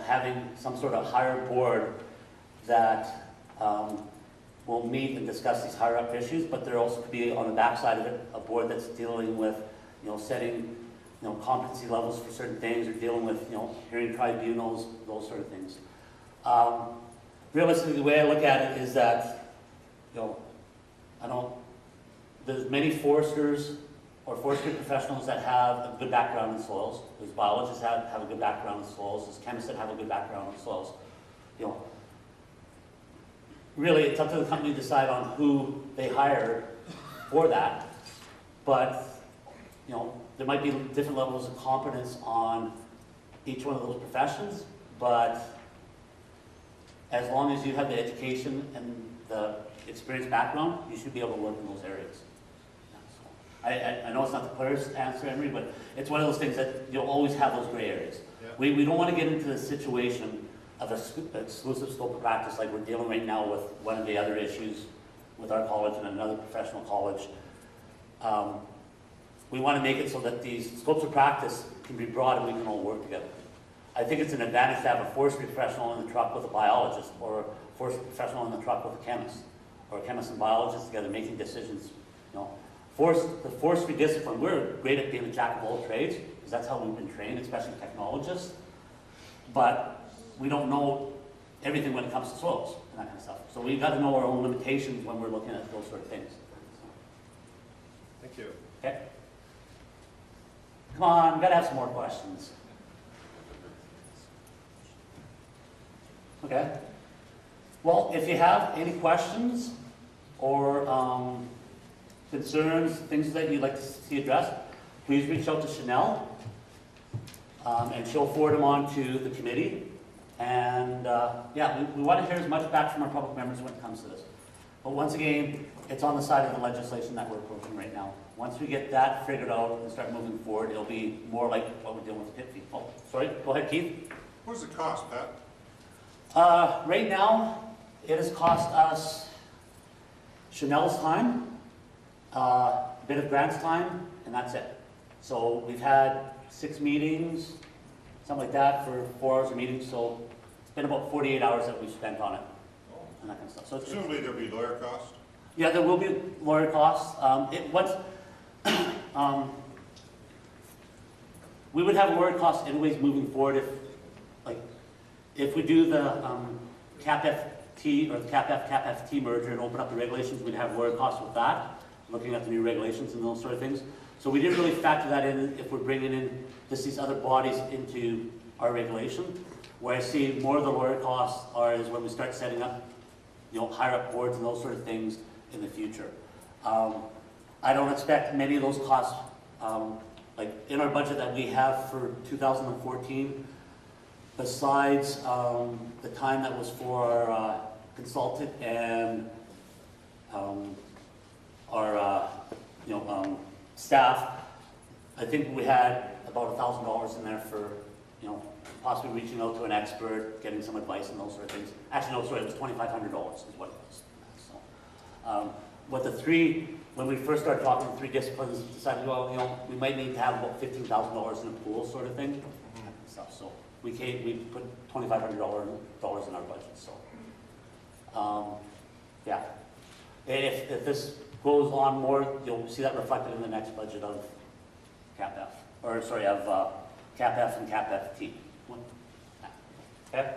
having some sort of higher board that will meet and discuss these higher up issues, but there also could be on the backside of it, a board that's dealing with, setting, competency levels for certain things, or dealing with, hearing tribunals, those sort of things. Realistically, the way I look at it is that, there's many foresters or forestry professionals that have a good background in soils. There's biologists that have a good background in soils. There's chemists that have a good background in soils. Really, it's up to the company to decide on who they hire for that. But, there might be different levels of competence on each one of those professions, but as long as you have the education and the experience background, you should be able to work in those areas. I know it's not the clearest answer, Emery, but it's one of those things that you'll always have those gray areas. Yeah. We don't want to get into the situation of an exclusive scope of practice like we're dealing right now with one of the other issues with our college and another professional college. We want to make it so that these scopes of practice can be broad and we can all work together. I think it's an advantage to have a forestry professional in the truck with a biologist, or a forestry professional in the truck with a chemist, or a chemist and biologist together making decisions. The forestry discipline, we're great at being a jack of all trades, because that's how we've been trained, especially technologists. But we don't know everything when it comes to soils and that kind of stuff. So we've got to know our own limitations when we're looking at those sort of things. Thank you. Okay? Come on, we've got to have some more questions. Okay? Well, if you have any questions or concerns, things that you'd like to see addressed, please reach out to Chanel, and she'll forward them on to the committee. And we want to hear as much back from our public members when it comes to this. But once again, it's on the side of the legislation that we're approaching right now. Once we get that figured out and start moving forward, it'll be more like what we're dealing with PIP fee. Oh, sorry, go ahead, Keith. What does it cost, Pat? Right now, it has cost us Chanel's time, a bit of Grant's time, and that's it. So we've had 6 meetings, something like that, for 4 hours of meetings, so it's been about 48 hours that we've spent on it, and that kind of stuff. So Presumably there'll be lawyer costs? Yeah, there will be lawyer costs. We would have lawyer costs anyways moving forward if we do the CAPFT or the CAPFT merger and open up the regulations, we'd have lawyer costs with that, looking at the new regulations and those sort of things. So we didn't really factor that in if we're bringing in these other bodies into our regulation. Where I see more of the lawyer costs is when we start setting up, higher up boards and those sort of things in the future. I don't expect many of those costs, like in our budget that we have for 2014, besides the time that was for our consultant and our staff, I think we had about $1,000 in there for possibly reaching out to an expert, getting some advice and those sort of things. Actually, no, sorry, it was $2,500 is what it was. So, what the three, when we first started talking, the three disciplines decided, well, you know, we might need to have about $15,000 in a pool sort of thing. And stuff. So we put $2,500 in our budget. So, yeah. And if this goes on more, you'll see that reflected in the next budget of CAPF, or sorry, of CAPF and CAPFT. Okay?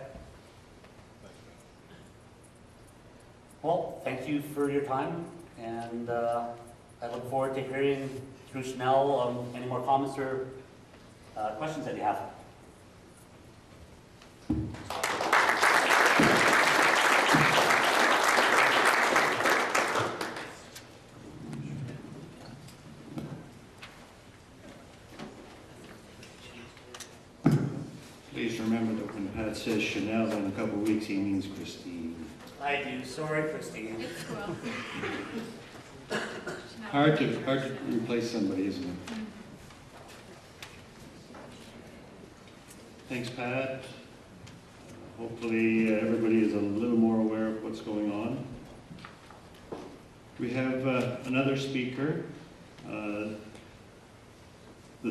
Well, thank you for your time, and I look forward to hearing through Chanel any more comments or questions that you have. Please remember that when Pat says Chanel in a couple of weeks, he means Christine. I do, sorry, Christine. It's cool. Hard to replace somebody, isn't it? Thanks, Pat. Hopefully, everybody is a little more aware of what's going on. We have another speaker. The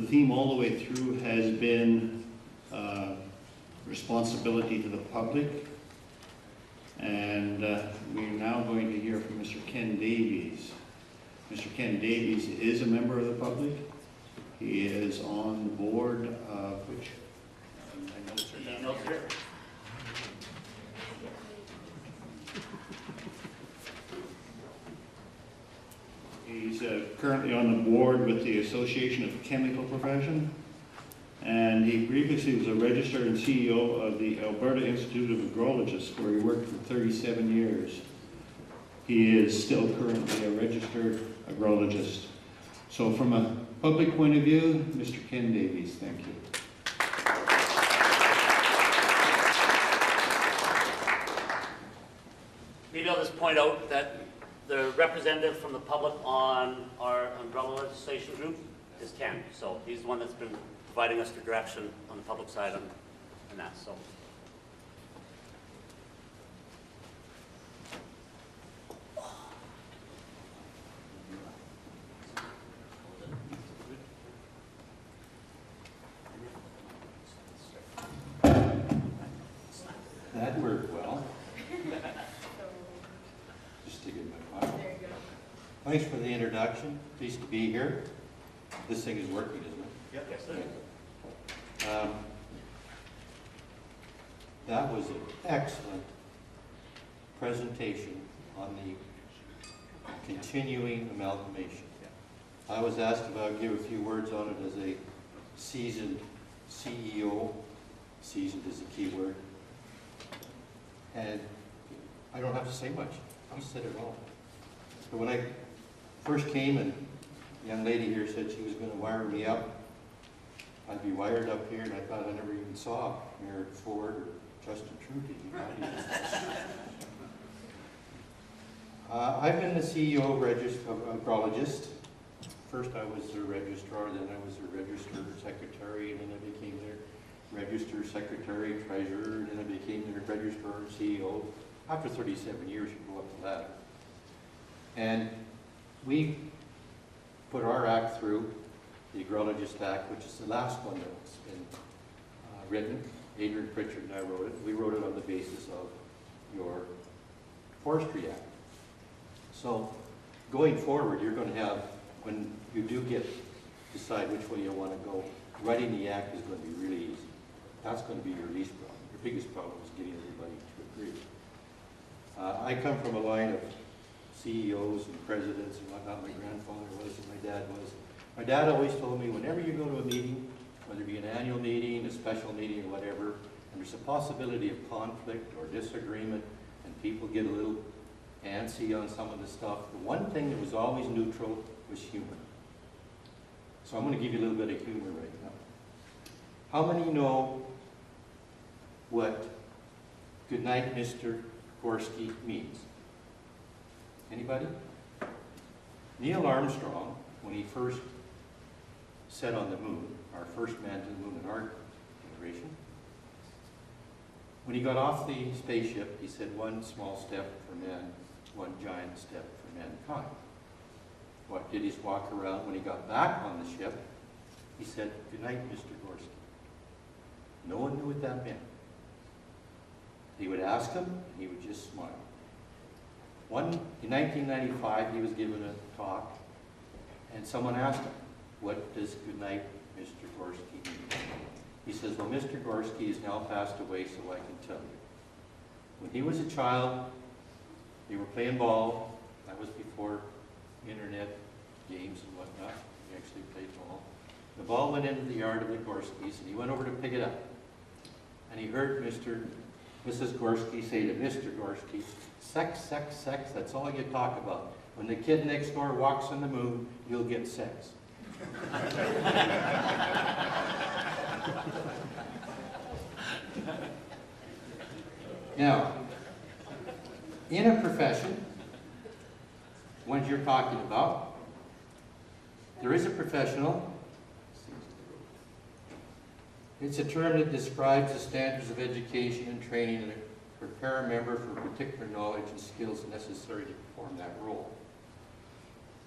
theme all the way through has been responsibility to the public. And we're now going to hear from Mr. Ken Davies. Mr. Ken Davies is a member of the public. He is on the board of which I notes are down here. He's currently on the board with the Association of Chemical Profession, and he previously was a registered and CEO of the Alberta Institute of Agrologists, where he worked for 37 years. He is still currently a registered agrologist. So from a public point of view, Mr. Ken Davies, thank you. Maybe I'll just point out that the representative from the public on our umbrella legislation group is Ken. So he's the one that's been providing us the direction on the public side on that. So. That worked well. Just to get my file. There you go. Thanks for the introduction. Pleased to be here. This thing is working, isn't it? Yep. Yes, sir. That was an excellent presentation on the continuing amalgamation. I was asked if I would give a few words on it as a seasoned CEO. Seasoned is the key word. And I don't have to say much. You said it all. But when I first came and the young lady here said she was going to wire me up, I'd be wired up here, and I thought I never even saw Mayor Ford or Justin Trudeau. I've been the CEO of Agrologist. First I was their registrar, then I was their register secretary, and then I became their register secretary, treasurer, and then I became their registrar and CEO. After 37 years, you go up the ladder. And we put our act through, the Agrologist Act, which is the last one that's been written. Adrian Pritchard and I wrote it. We wrote it on the basis of your Forestry Act. So going forward, you're going to have, when you do decide which way you want to go, writing the act is going to be really easy. That's going to be your least problem. Your biggest problem is getting everybody to agree. I come from a line of CEOs and presidents and whatnot. My grandfather was and my dad was. My dad always told me, whenever you go to a meeting, whether it be an annual meeting, a special meeting, or whatever, and there's a possibility of conflict or disagreement, and people get a little antsy on some of the stuff, the one thing that was always neutral was humor. So I'm going to give you a little bit of humor right now. How many know what "Good night, Mr. Gorski" means? Anybody? Neil Armstrong, when he first set on the moon, our first man to the moon in our generation, When he got off the spaceship, he said, one small step for man, one giant step for mankind. What did he walk around? When he got back on the ship, he said, good night, Mr. Gorski. No one knew what that meant. He would ask him, and he would just smile. In 1995, he was given a talk, and someone asked him, what does good night, Mr. Gorski mean? He says, well, Mr. Gorski is now passed away, so I can tell you. When he was a child, they were playing ball. That was before internet games and whatnot. He actually played ball. The ball went into the yard of the Gorskis, and he went over to pick it up. And he heard Mrs. Gorski say to Mr. Gorski, sex, sex, sex, that's all you talk about. When the kid next door walks on the moon, you'll get sex. Now, in a profession, ones you're talking about, there is a professional. It's a term that describes the standards of education and training and prepare a member for particular knowledge and skills necessary to perform that role.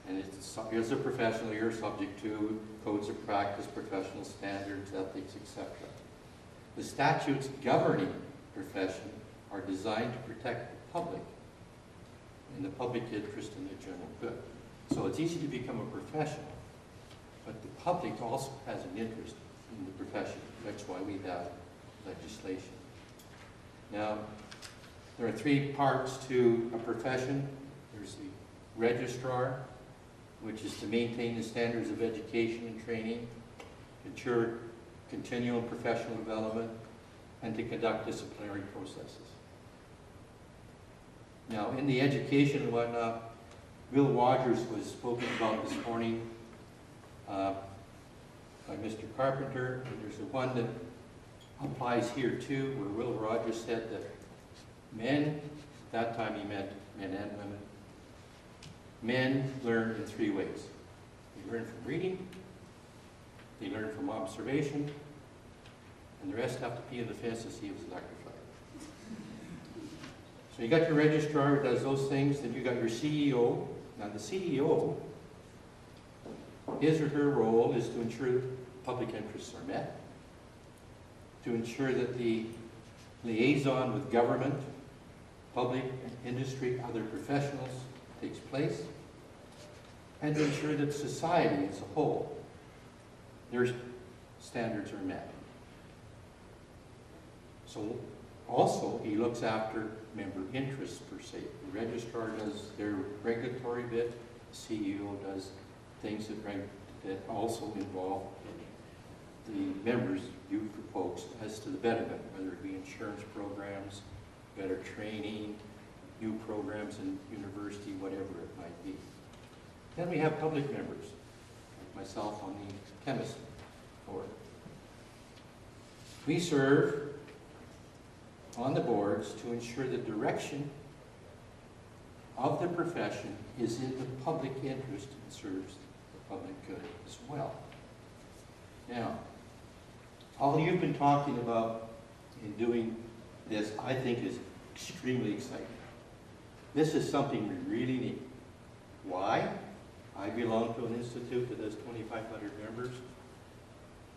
And as a professional, you're subject to codes of practice, professional standards, ethics, etc. The statutes governing profession are designed to protect the public in the public interest and the general good. So it's easy to become a professional, but the public also has an interest in the profession. That's why we have legislation. Now, there are three parts to a profession. There's the registrar, which is to maintain the standards of education and training, ensure continual professional development, and to conduct disciplinary processes. Now, in the education and whatnot, Bill Rogers was spoken about this morning by Mr. Carpenter, and there's the one that applies here too, where Will Rogers said that men, at that time he meant men and women, men learn in three ways. They learn from reading, they learn from observation, and the rest have to pee in the fence to see if it's electrified. So you got your registrar who does those things, then you got your CEO. Now the CEO, his or her role is to ensure public interests are met, to ensure that the liaison with government, public, industry, other professionals takes place, and to ensure that society as a whole, their standards are met. So also, he looks after member interests per se. The registrar does their regulatory bit, the CEO does things that also involve the members' view for folks as to the betterment, whether it be insurance programs, better training, new programs in university, whatever it might be. Then we have public members, like myself on the chemist board. We serve on the boards to ensure the direction of the profession is in the public interest and serves the public good as well. Now, all you've been talking about in doing this, I think, is extremely exciting. This is something we really need. Why? I belong to an institute that has 2,500 members.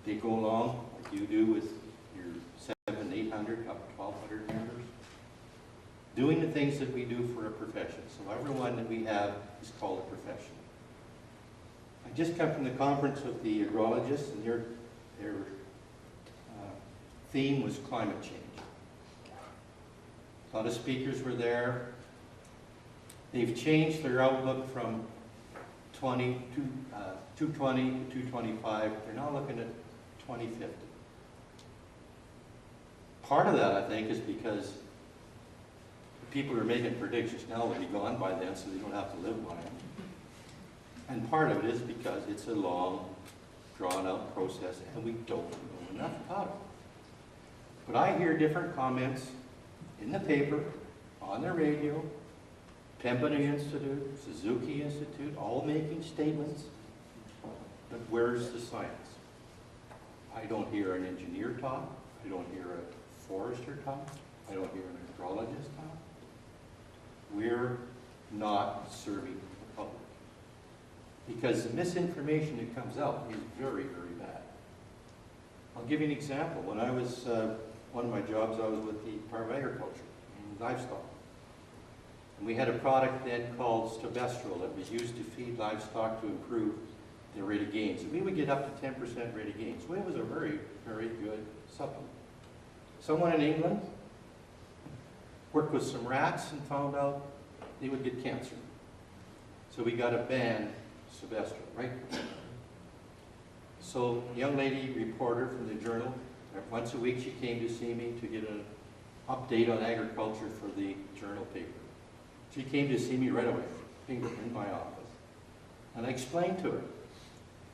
They go along like you do with your 700, 800, up to 1,200 members, doing the things that we do for a profession. So everyone that we have is called a profession. I just come from the conference of the agrologists, and their theme was climate change. A lot of speakers were there. They've changed their outlook from 220 to 225. They're now looking at 2050. Part of that, I think, is because the people who are making predictions now will be gone by then, so they don't have to live by them. And part of it is because it's a long, drawn-out process, and we don't know enough about it. But I hear different comments in the paper, on the radio, Pembina Institute, Suzuki Institute, all making statements. But where's the science? I don't hear an engineer talk. I don't hear a forester talk. I don't hear an agrologist now. We're not serving the public. Because the misinformation that comes out is very, very bad. I'll give you an example. When I was, one of my jobs, I was with the Department of Agriculture and Livestock. And we had a product then called Stovestral that was used to feed livestock to improve their rate of gains. And we would get up to 10% rate of gains. So it was a very, very good supplement. Someone in England worked with some rats and found out they would get cancer. So we got a ban Stovestral, right? So a young lady reporter from the Journal, once a week she came to see me to get an update on agriculture for the Journal paper. She came to see me right away, in my office. And I explained to her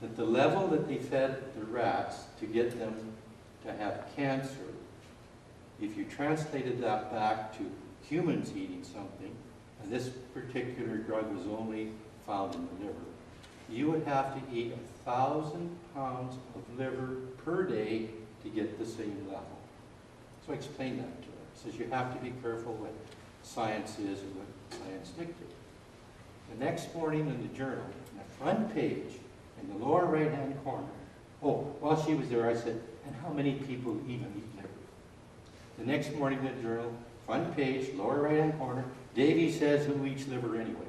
that the level that they fed the rats to get them to have cancer, if you translated that back to humans eating something, and this particular drug was only found in the liver, you would have to eat 1,000 pounds of liver per day to get the same level. So I explained that to her. I says you have to be careful what science is and what science dictates. The next morning in the Journal, in the front page, in the lower right-hand corner, oh, while she was there, I said, and how many people even eat liver? The next morning in the Journal, front page, lower right-hand corner, Davy says who eats liver anyway.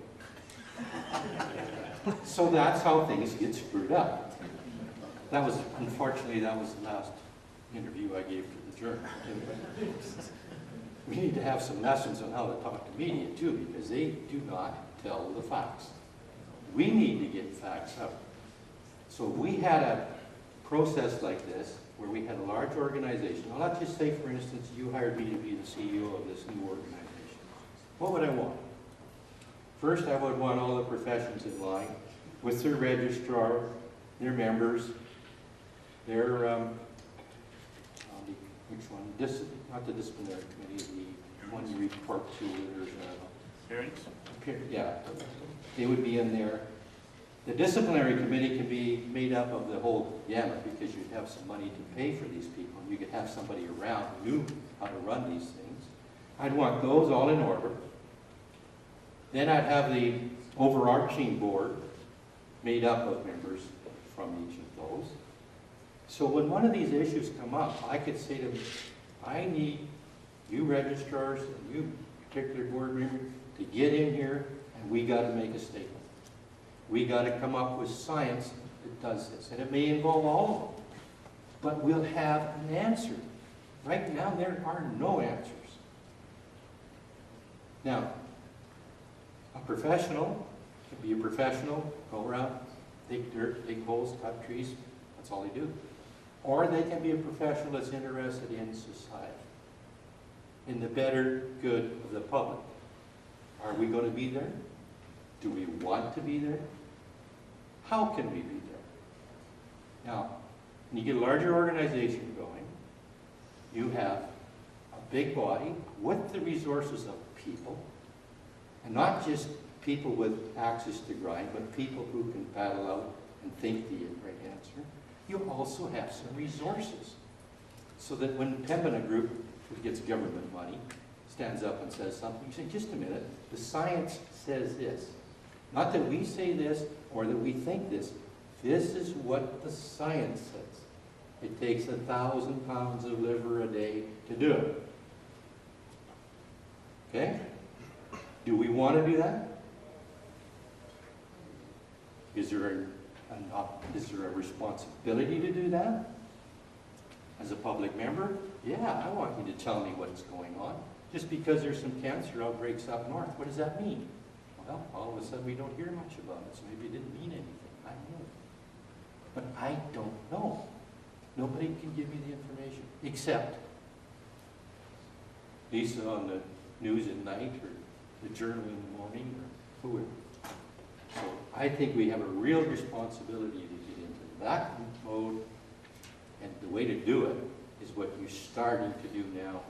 So that's how things get screwed up. That was, unfortunately, that was the last interview I gave to the Journal. We need to have some lessons on how to talk to media too, because they do not tell the facts. We need to get facts out. So if we had a process like this, where we had a large organization, now let's just say, for instance, you hired me to be the CEO of this new organization. What would I want? First, I would want all the professions in line with their registrar, their members, their, which one? Not the disciplinary committee, the one you report to, there's yeah, they would be in there. The disciplinary committee can be made up of the whole gamut because you'd have some money to pay for these people. You could have somebody around who knew how to run these things. I'd want those all in order. Then I'd have the overarching board made up of members from each of those. So when one of these issues come up, I could say to them, I need you registrars and you particular board members to get in here and we got to make a statement. We got to come up with science that does this. And it may involve all of them. But we'll have an answer. Right now there are no answers. Now, a professional can be a professional, go around, dig dirt, dig holes, cut trees, that's all they do. Or they can be a professional that's interested in society, in the better good of the public. Are we going to be there? Do we want to be there? How can we be there? Now, when you get a larger organization going, you have a big body with the resources of people, and not just people with axes to grind, but people who can battle out and think the right answer. You also have some resources. So that when Pembina Group, who gets government money, stands up and says something, you say, just a minute, the science says this. Not that we say this or that we think this. This is what the science says. It takes 1,000 pounds of liver a day to do it. Okay? Do we want to do that? Is there a responsibility to do that? As a public member? Yeah, I want you to tell me what's going on. Just because there's some cancer outbreaks up north, what does that mean? Well, all of a sudden we don't hear much about it, so maybe it didn't mean anything. I don't know. But I don't know. Nobody can give me the information, except Lisa on the news at night, or the Journal in the morning, or whoever. So I think we have a real responsibility to get into that mode, and the way to do it is what you're starting to do now,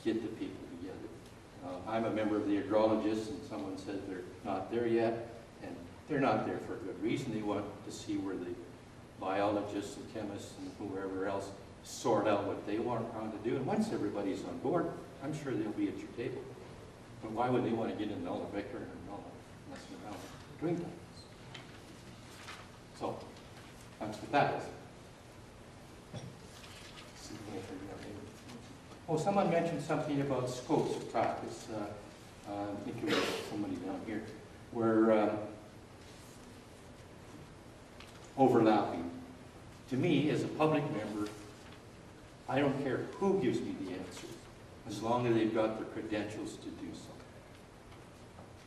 get the people together. I'm a member of the agrologists, and someone said they're not there yet, and they're not there for a good reason. They want to see where the biologists and chemists and whoever else sort out what they want to do. And once everybody's on board, I'm sure they'll be at your table. But why would they want to get in all the bickering and all the messing around doing that? So, that's what that is. Oh, someone mentioned something about scopes of practice. I think it was somebody down here, where overlapping. To me, as a public member, I don't care who gives me the answer, as long as they've got the credentials to do so.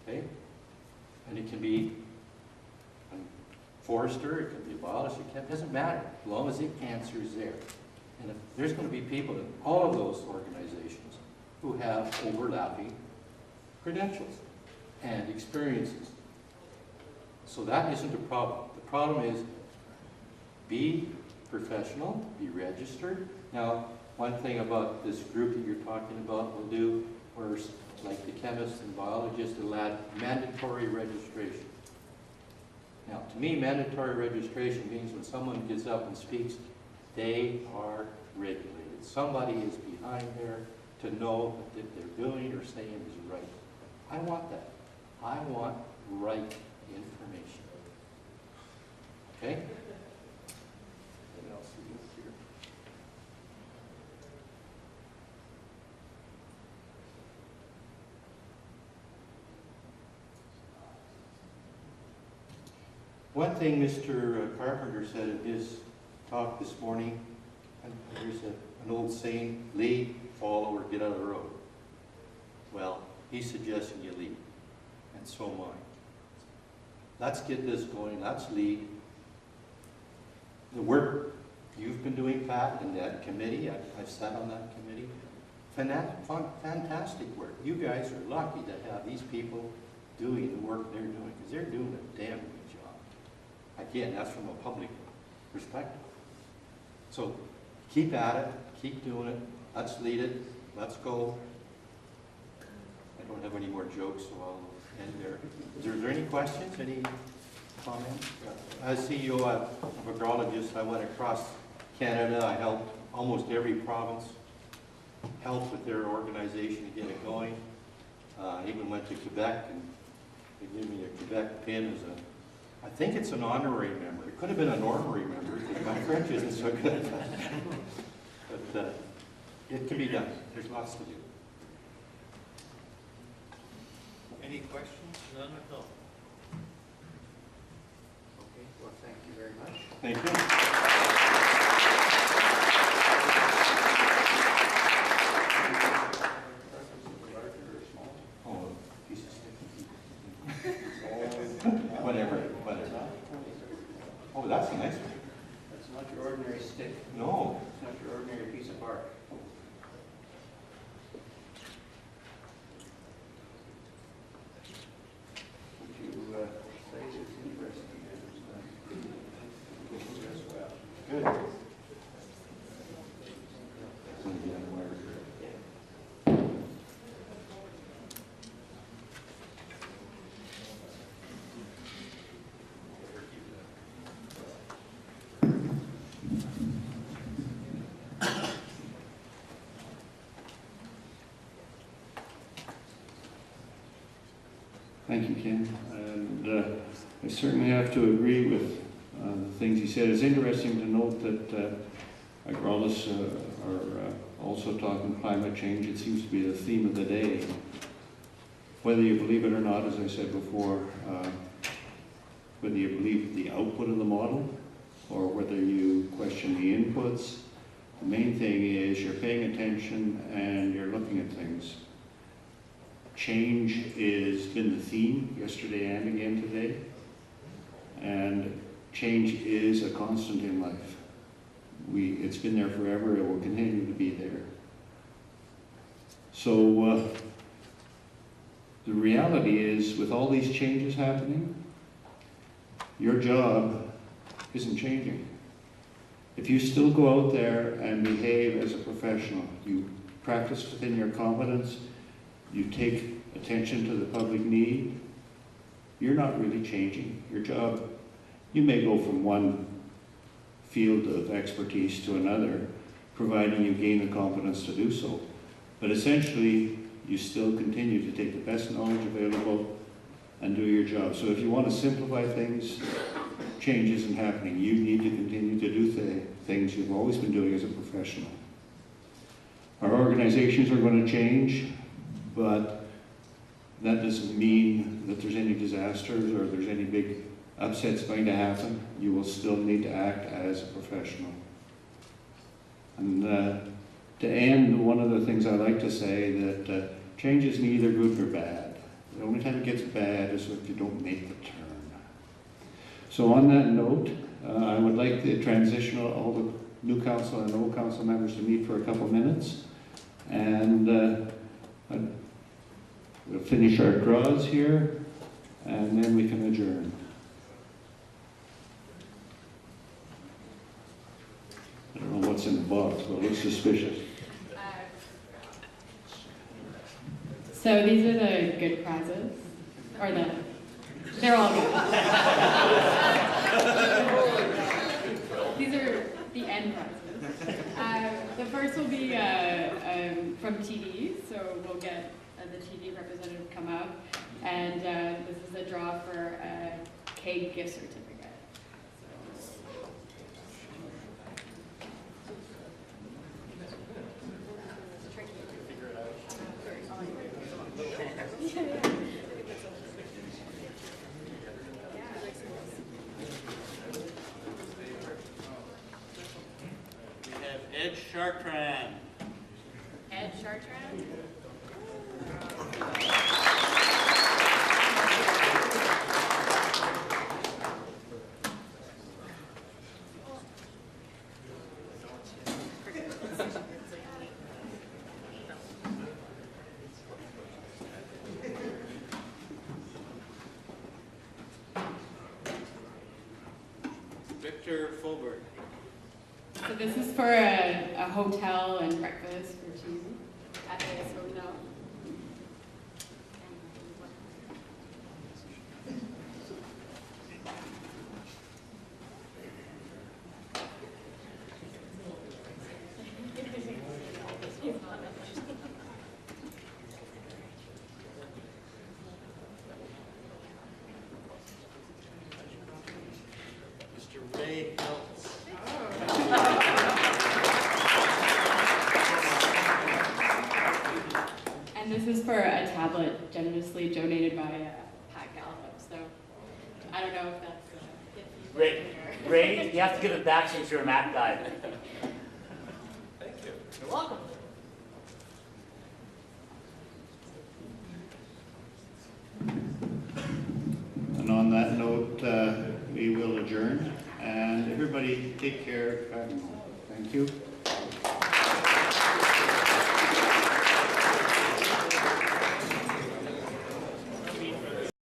Okay? And it can be a forester, it can be a biologist, it doesn't matter, as long as the answer is there. And if there's going to be people in all of those organizations who have overlapping credentials and experiences. So that isn't a problem. The problem is be professional, be registered. Now, one thing about this group that you're talking about will do, where like the chemists and biologists, will add mandatory registration. Now, to me, mandatory registration means when someone gets up and speaks, they are regulated. Somebody is behind there to know that what they're doing or saying is right. I want that. I want right information. Okay? What else do we have here? One thing Mr. Carpenter said in his talk this morning, and there's an old saying, lead, follow, or get out of the road. Well, he's suggesting you lead, and so am I. Let's get this going, let's lead. The work you've been doing, Pat, in that committee, I've sat on that committee, fantastic work. You guys are lucky to have these people doing the work they're doing, because they're doing a damn good job. Again, that's from a public perspective. So keep at it, keep doing it, let's lead it, let's go. I don't have any more jokes, so I'll end there. Is there any questions, any comments? As CEO of agrologist, I went across Canada. I helped almost every province, helped with their organization to get it going. I even went to Quebec, and they gave me a Quebec pin as a, I think it's an honorary member. It could have been an honorary member, because my French isn't so good. But it can be done. There's lots to do. Any questions? None at all. Okay, well, thank you very much. Thank you. Oh, piece of stick. Whatever. Oh, that's a nice one. That's not your ordinary stick. No. It's not your ordinary piece of bark. Would you say it's interesting? As well. Good. Thank you, Ken. And I certainly have to agree with the things he said. It's interesting to note that agrologists are also talking climate change. It seems to be the theme of the day. Whether you believe it or not, as I said before, whether you believe the output of the model or whether you question the inputs, the main thing is you're paying attention and you're looking at things. Change has been the theme yesterday and again today, and change is a constant in life. It's been there forever, it will continue to be there. So the reality is, with all these changes happening, your job isn't changing. If you still go out there and behave as a professional, you practice within your competence, you take attention to the public need, you're not really changing. Your job, you may go from one field of expertise to another, providing you gain the competence to do so. But essentially, you still continue to take the best knowledge available and do your job. So if you want to simplify things, change isn't happening. You need to continue to do things you've always been doing as a professional. Our organizations are going to change, but that doesn't mean that there's any disasters or there's any big upsets going to happen. You will still need to act as a professional. And to end, one of the things I like to say that change is neither good nor bad. The only time it gets bad is if you don't make the turn. So on that note, I would like the transitional, all the new council and old council members to meet for a couple minutes. And we'll finish our draws here, and then we can adjourn. I don't know what's in the box, but it looks suspicious. So these are the good prizes, or they're all good. These are the end prizes. The first will be from TD, so we'll get the TD representative come up, and this is a draw for a cake gift certificate. Ed Chartrand. Ed Chartrand? Victor Fulbert. So this is for a hotel and breakfast for two at this hotel. Mr. Ray Hiltz. And this is for a tablet generously donated by Pat Gallup. So I don't know if that's Ray, you have to give it back since you're a Mac guy. Thank you. You're welcome. And on that note, we will adjourn. And everybody take care. Thank you.